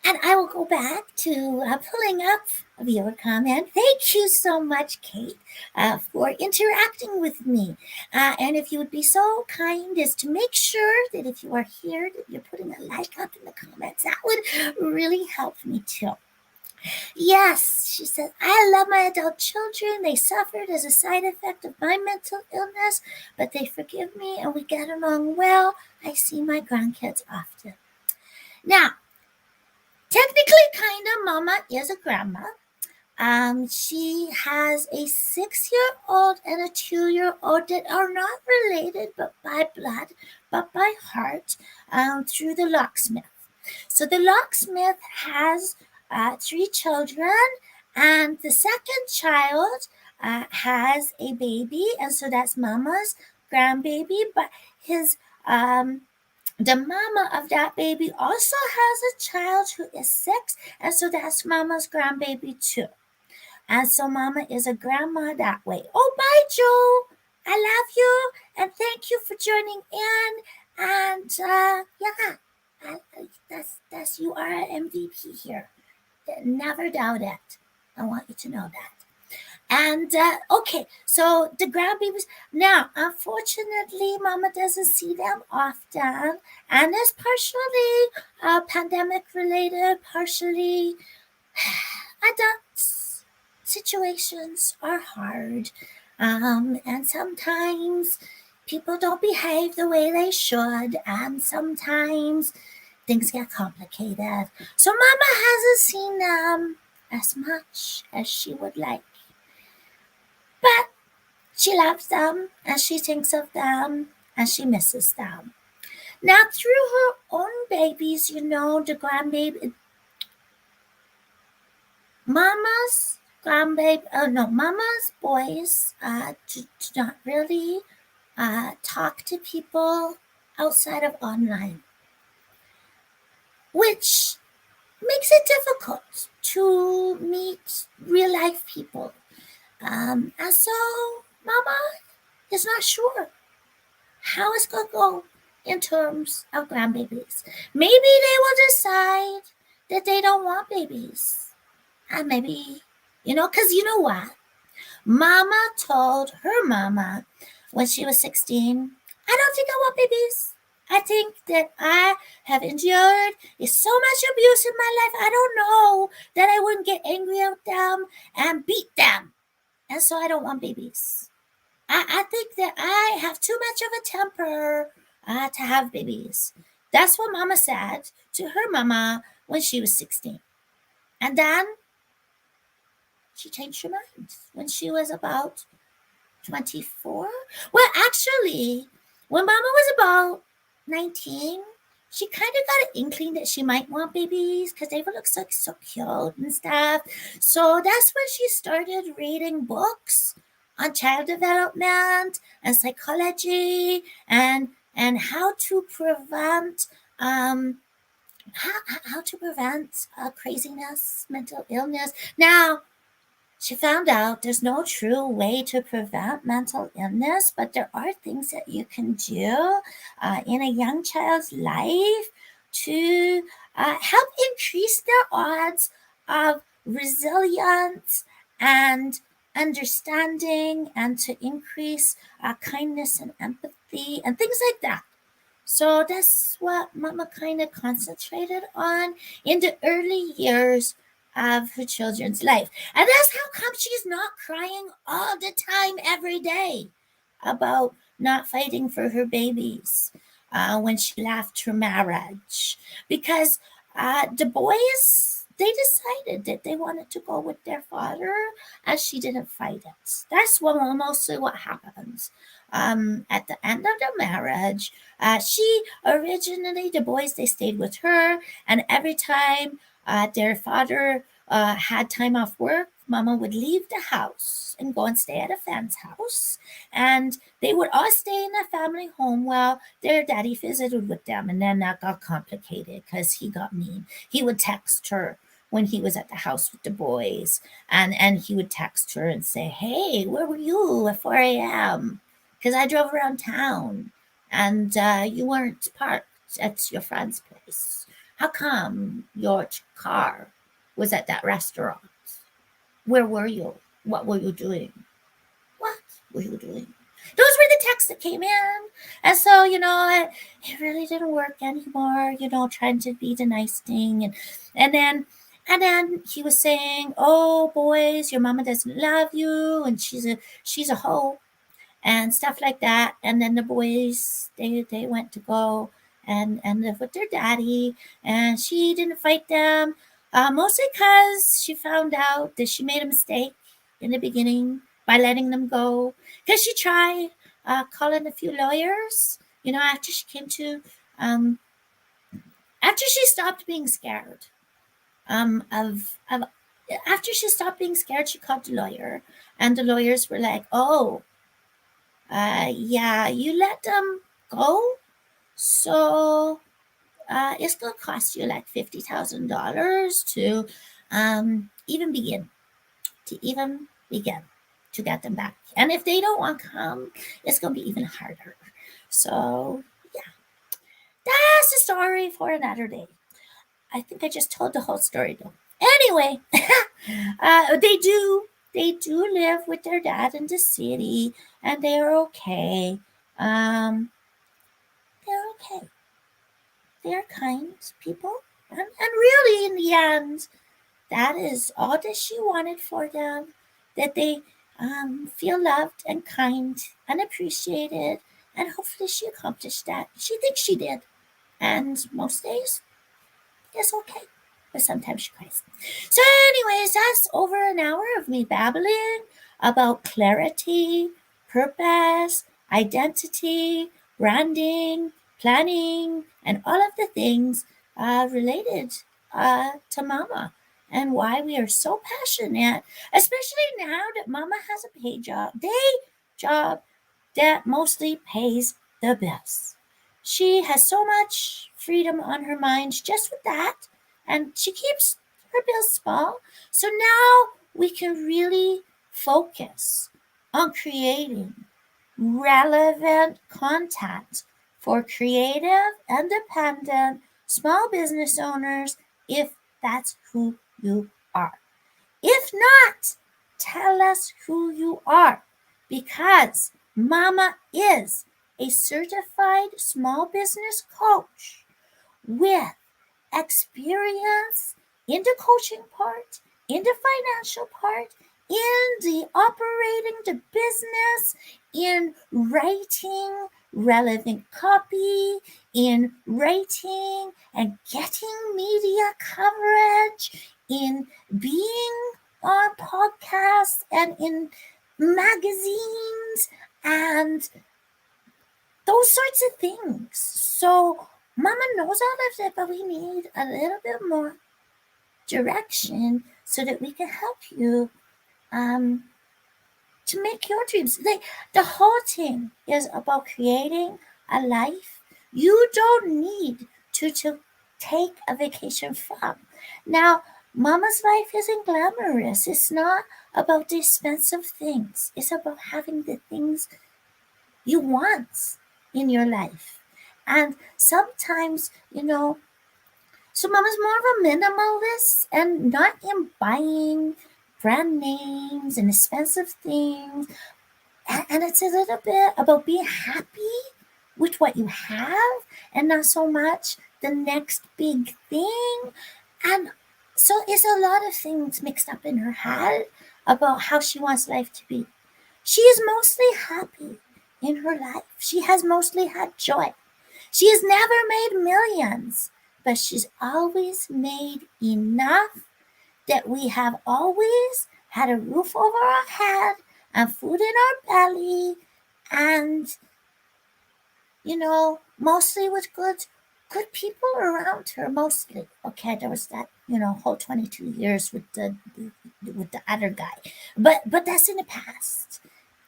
And I will go back to pulling up a viewer comment. Thank you so much, Kate, for interacting with me. And if you would be so kind as to make sure that if you are here, that you're putting a like up in the comments, that would really help me too. Yes, she said, I love my adult children. They suffered as a side effect of my mental illness, but they forgive me and we get along well. I see my grandkids often. Now, technically, kind of, Mama is a grandma. She has a 6-year-old and a 2-year-old that are not related, but by blood, but by heart, through the locksmith. So the locksmith has 3 children, and the second child has a baby, and so that's Mama's grandbaby, but his the mama of that baby also has a child who is 6, and so that's Mama's grandbaby too. And so Mama is a grandma that way. Oh, bye, Joe. I love you, and thank you for joining in. And yeah, that's you are an MVP here. Never doubt it. I want you to know that. And okay, so the grandbabies. Now, unfortunately, Mama doesn't see them often, and it's partially pandemic related, partially adults. Situations are hard, and sometimes people don't behave the way they should, and sometimes things get complicated. So Mama hasn't seen them as much as she would like. But she loves them, and she thinks of them, and she misses them. Now, through her own babies, the grandbaby, Mama's Mama's boys do not really talk to people outside of online, which makes it difficult to meet real life people. And so Mama is not sure how it's going to go in terms of grandbabies. Maybe they will decide that they don't want babies. And maybe, because you know what? Mama told her mama when she was 16, I don't think I want babies. I think that I have endured so much abuse in my life. I don't know that I wouldn't get angry at them and beat them. And so I don't want babies. I think that I have too much of a temper to have babies. That's what Mama said to her mama when she was 16. And then she changed her mind when she was about 24. Well, actually, when Mama was about 19, she kind of got an inkling that she might want babies because they would look so cute and stuff. So that's when she started reading books on child development and psychology and and how to prevent how to prevent craziness, mental illness. Now, she found out there's no true way to prevent mental illness, but there are things that you can do in a young child's life to help increase their odds of resilience and understanding, and to increase kindness and empathy and things like that. So that's what Mama kind of concentrated on in the early years of her children's life. And that's how come she's not crying all the time every day about not fighting for her babies when she left her marriage. Because the boys, they decided that they wanted to go with their father, and she didn't fight it. That's mostly what happens. At the end of the marriage, she originally, the boys, they stayed with her, and every time their father had time off work, Mama would leave the house and go and stay at a friend's house, and they would all stay in the family home while their daddy visited with them. And then that got complicated because he got mean. He would text her when he was at the house with the boys, and he would text her and say, "Hey, where were you at 4 a.m.? Because I drove around town and you weren't parked at your friend's place. How come your car was at that restaurant? Where were you? What were you doing? What were you doing?" Those were the texts that came in. And so, it really didn't work anymore, trying to be the nice thing. And then he was saying, "Oh, boys, your mama doesn't love you, and she's a hoe," and stuff like that. And then the boys, they went to go and live with their daddy, and she didn't fight them, mostly because she found out that she made a mistake in the beginning by letting them go, because she tried calling a few lawyers, after she came to after she stopped being scared of after she stopped being scared, she called the lawyer, and the lawyers were like, "Oh, yeah, you let them go, so it's gonna cost you like $50,000 to even begin to get them back. And if they don't want to come, it's gonna be even harder." So yeah, that's the story for another day. I think I just told the whole story though. Anyway, they do live with their dad in the city, and they're okay. Um, they're okay. They're kind people, and really, in the end, that is all that she wanted for them. That they feel loved and kind and appreciated, and hopefully, she accomplished that. She thinks she did, and most days it's okay, but sometimes she cries. So, anyways, that's over an hour of me babbling about clarity, purpose, identity, branding, planning, and all of the things related to Mama, and why we are so passionate, especially now that Mama has a job that mostly pays the bills. She has so much freedom on her mind just with that, and she keeps her bills small. So now we can really focus on creating relevant content for creative, independent, small business owners, if that's who you are. If not, tell us who you are, because Mama is a certified small business coach with experience in the coaching part, in the financial part, in the operating the business, in writing relevant copy, in writing and getting media coverage, in being on podcasts and in magazines and those sorts of things. So Mama knows all of that, but we need a little bit more direction so that we can help you to make your dreams. Like, the whole thing is about creating a life you don't need to take a vacation from. Now, mama's life isn't glamorous. It's not about the expensive things. It's about having the things you want in your life. And sometimes, so mama's more of a minimalist and not in buying brand names and expensive things. And it's a little bit about being happy with what you have and not so much the next big thing. And so it's a lot of things mixed up in her head about how she wants life to be. She is mostly happy in her life. She has mostly had joy. She has never made millions, but she's always made enough that we have always had a roof over our head and food in our belly and, mostly with good people around her, mostly. Okay, there was that, whole 22 years with the other guy. But that's in the past.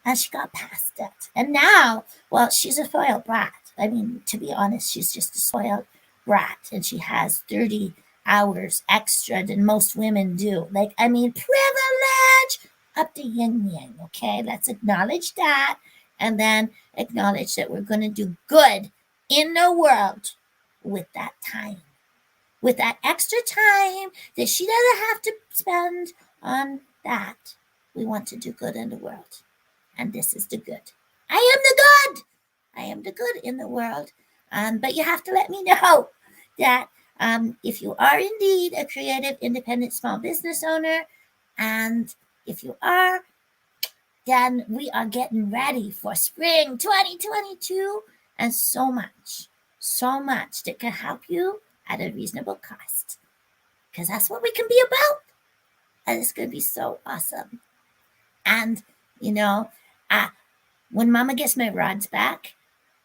And she got past it. And now, well, she's a spoiled brat. I mean, to be honest, she's just a spoiled brat. And she has 30 hours extra than most women do. Like, I mean, privilege up the yin yang, okay? Let's acknowledge that. And then acknowledge that we're going to do good in the world with that time. With that extra time that she doesn't have to spend on that. We want to do good in the world. And this is the good. I am the good. I am the good in the world. But you have to let me know that if you are indeed a creative, independent, small business owner, and if you are, then we are getting ready for spring 2022 and so much that can help you at a reasonable cost. Because that's what we can be about. And it's going to be so awesome. And, when mama gets my rods back,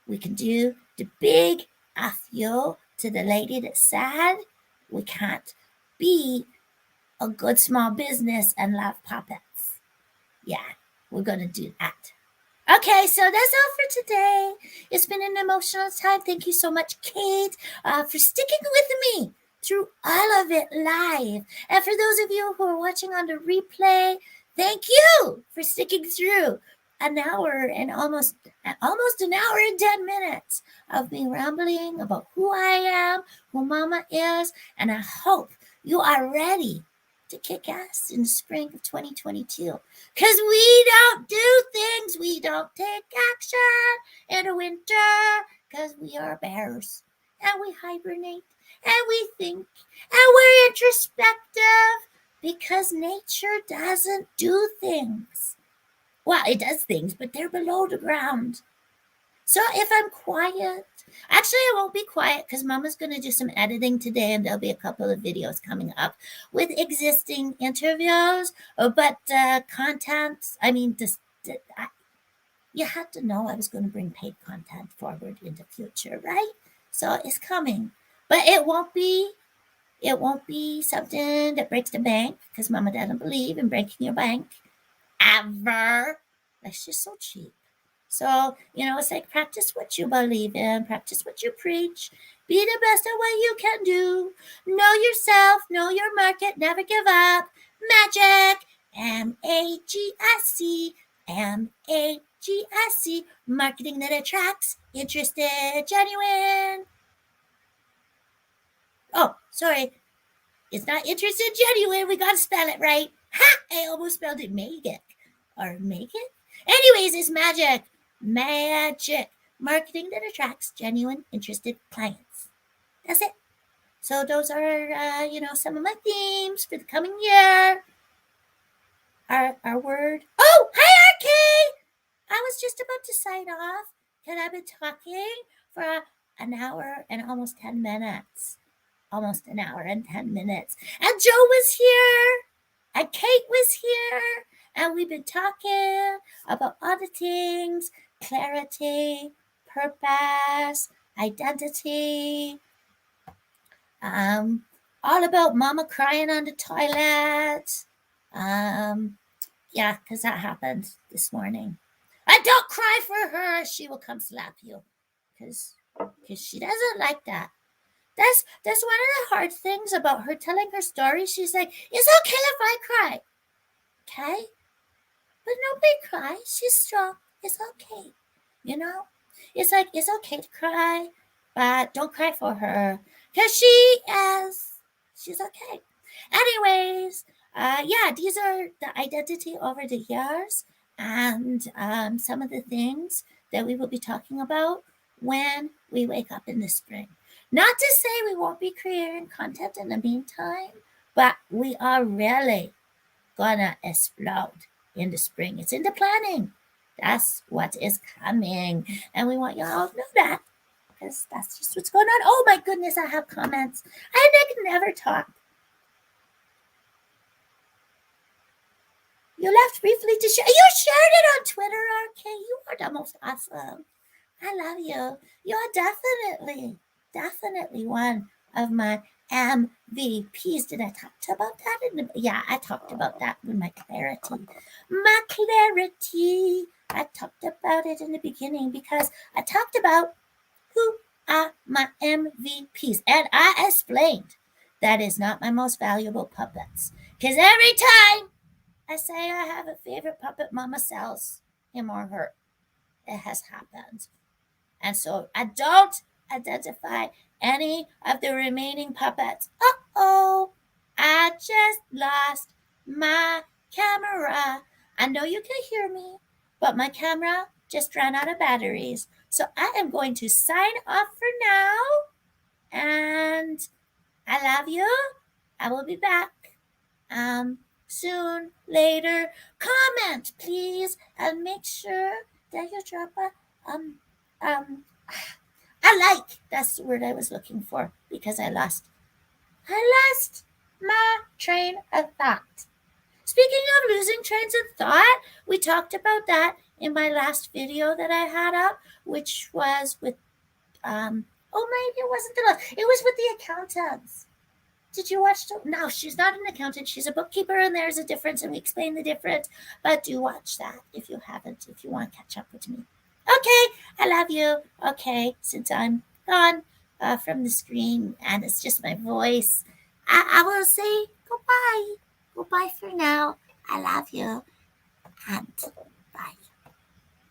we can do the big F you to the lady that said we can't be a good small business and love puppets. Yeah, we're going to do that. Okay, so that's all for today. It's been an emotional time. Thank you so much, Kate, for sticking with me through all of it live. And for those of you who are watching on the replay, thank you for sticking through an hour and almost an hour and 10 minutes of me rambling about who I am, who Mama is, and I hope you are ready to kick ass in the spring of 2022. Because we don't do things, we don't take action in the winter, because we are bears, and we hibernate, and we think, and we're introspective, because nature doesn't do things. Well, it does things, but they're below the ground. So if I'm quiet, actually I won't be quiet because Mama's going to do some editing today and there'll be a couple of videos coming up with existing interviews, but content, I mean, you had to know I was going to bring paid content forward in the future, right? So it's coming, but it won't be something that breaks the bank because Mama doesn't believe in breaking your bank ever. That's just so cheap. So, it's like practice what you believe in, practice what you preach, be the best at what you can do, know yourself, know your market, never give up. Magic, MAGSC, MAGSC, marketing that attracts, interested, genuine. Oh, sorry, it's not interested, genuine. We gotta spell it right. Ha! I almost spelled it magic or make it. Anyways, it's magic. Marketing that attracts genuine, interested clients. That's it. So those are, some of my themes for the coming year. Our word. Oh, hi, RK! I was just about to sign off because I've been talking for an hour and almost 10 minutes. Almost an hour and 10 minutes. And Joe was here. And Kate was here. And we've been talking about other things, clarity, purpose, identity, all about Mama crying on the toilet. Yeah, because that happened this morning. And don't cry for her. She will come slap you because she doesn't like that. That's one of the hard things about her telling her story. She's like, it's okay if I cry. Okay? But nobody cries. She's strong. It's okay. You know? It's like, it's okay to cry, but don't cry for her. Because she's okay. Anyways, yeah, these are the identity over the years and some of the things that we will be talking about when we wake up in the spring. Not to say we won't be creating content in the meantime, but we are really gonna explode in the spring. It's in the planning. That's what is coming. And we want y'all to know that because that's just what's going on. Oh my goodness, I have comments. I can never talk. You left briefly to share. You shared it on Twitter, RK. You are the most awesome. I love you. You're definitely one of my MVPs. Did I talk about that? Yeah, I talked about that with my clarity. My clarity. I talked about it in the beginning because I talked about who are my MVPs. And I explained that is not my most valuable puppets. Because every time I say I have a favorite puppet, Mama sells him or her. It has happened. And so I don't identify any of the remaining puppets. Uh-oh, I just lost my camera. I know you can hear me, but my camera just ran out of batteries. So I am going to sign off for now. And I love you. I will be back soon, later. Comment, please, and make sure that you drop I like. That's the word I was looking for because I lost my train of thought. Speaking of losing trains of thought, we talked about that in my last video that I had up, which was with oh maybe it wasn't the last. It was with the accountants. Did you watch? No, she's not an accountant. She's a bookkeeper, and there's a difference, and we explain the difference. But do watch that if you haven't, if you want to catch up with me. Okay, I love you. Okay, since I'm gone from the screen and it's just my voice, I will say goodbye. Goodbye for now. I love you. And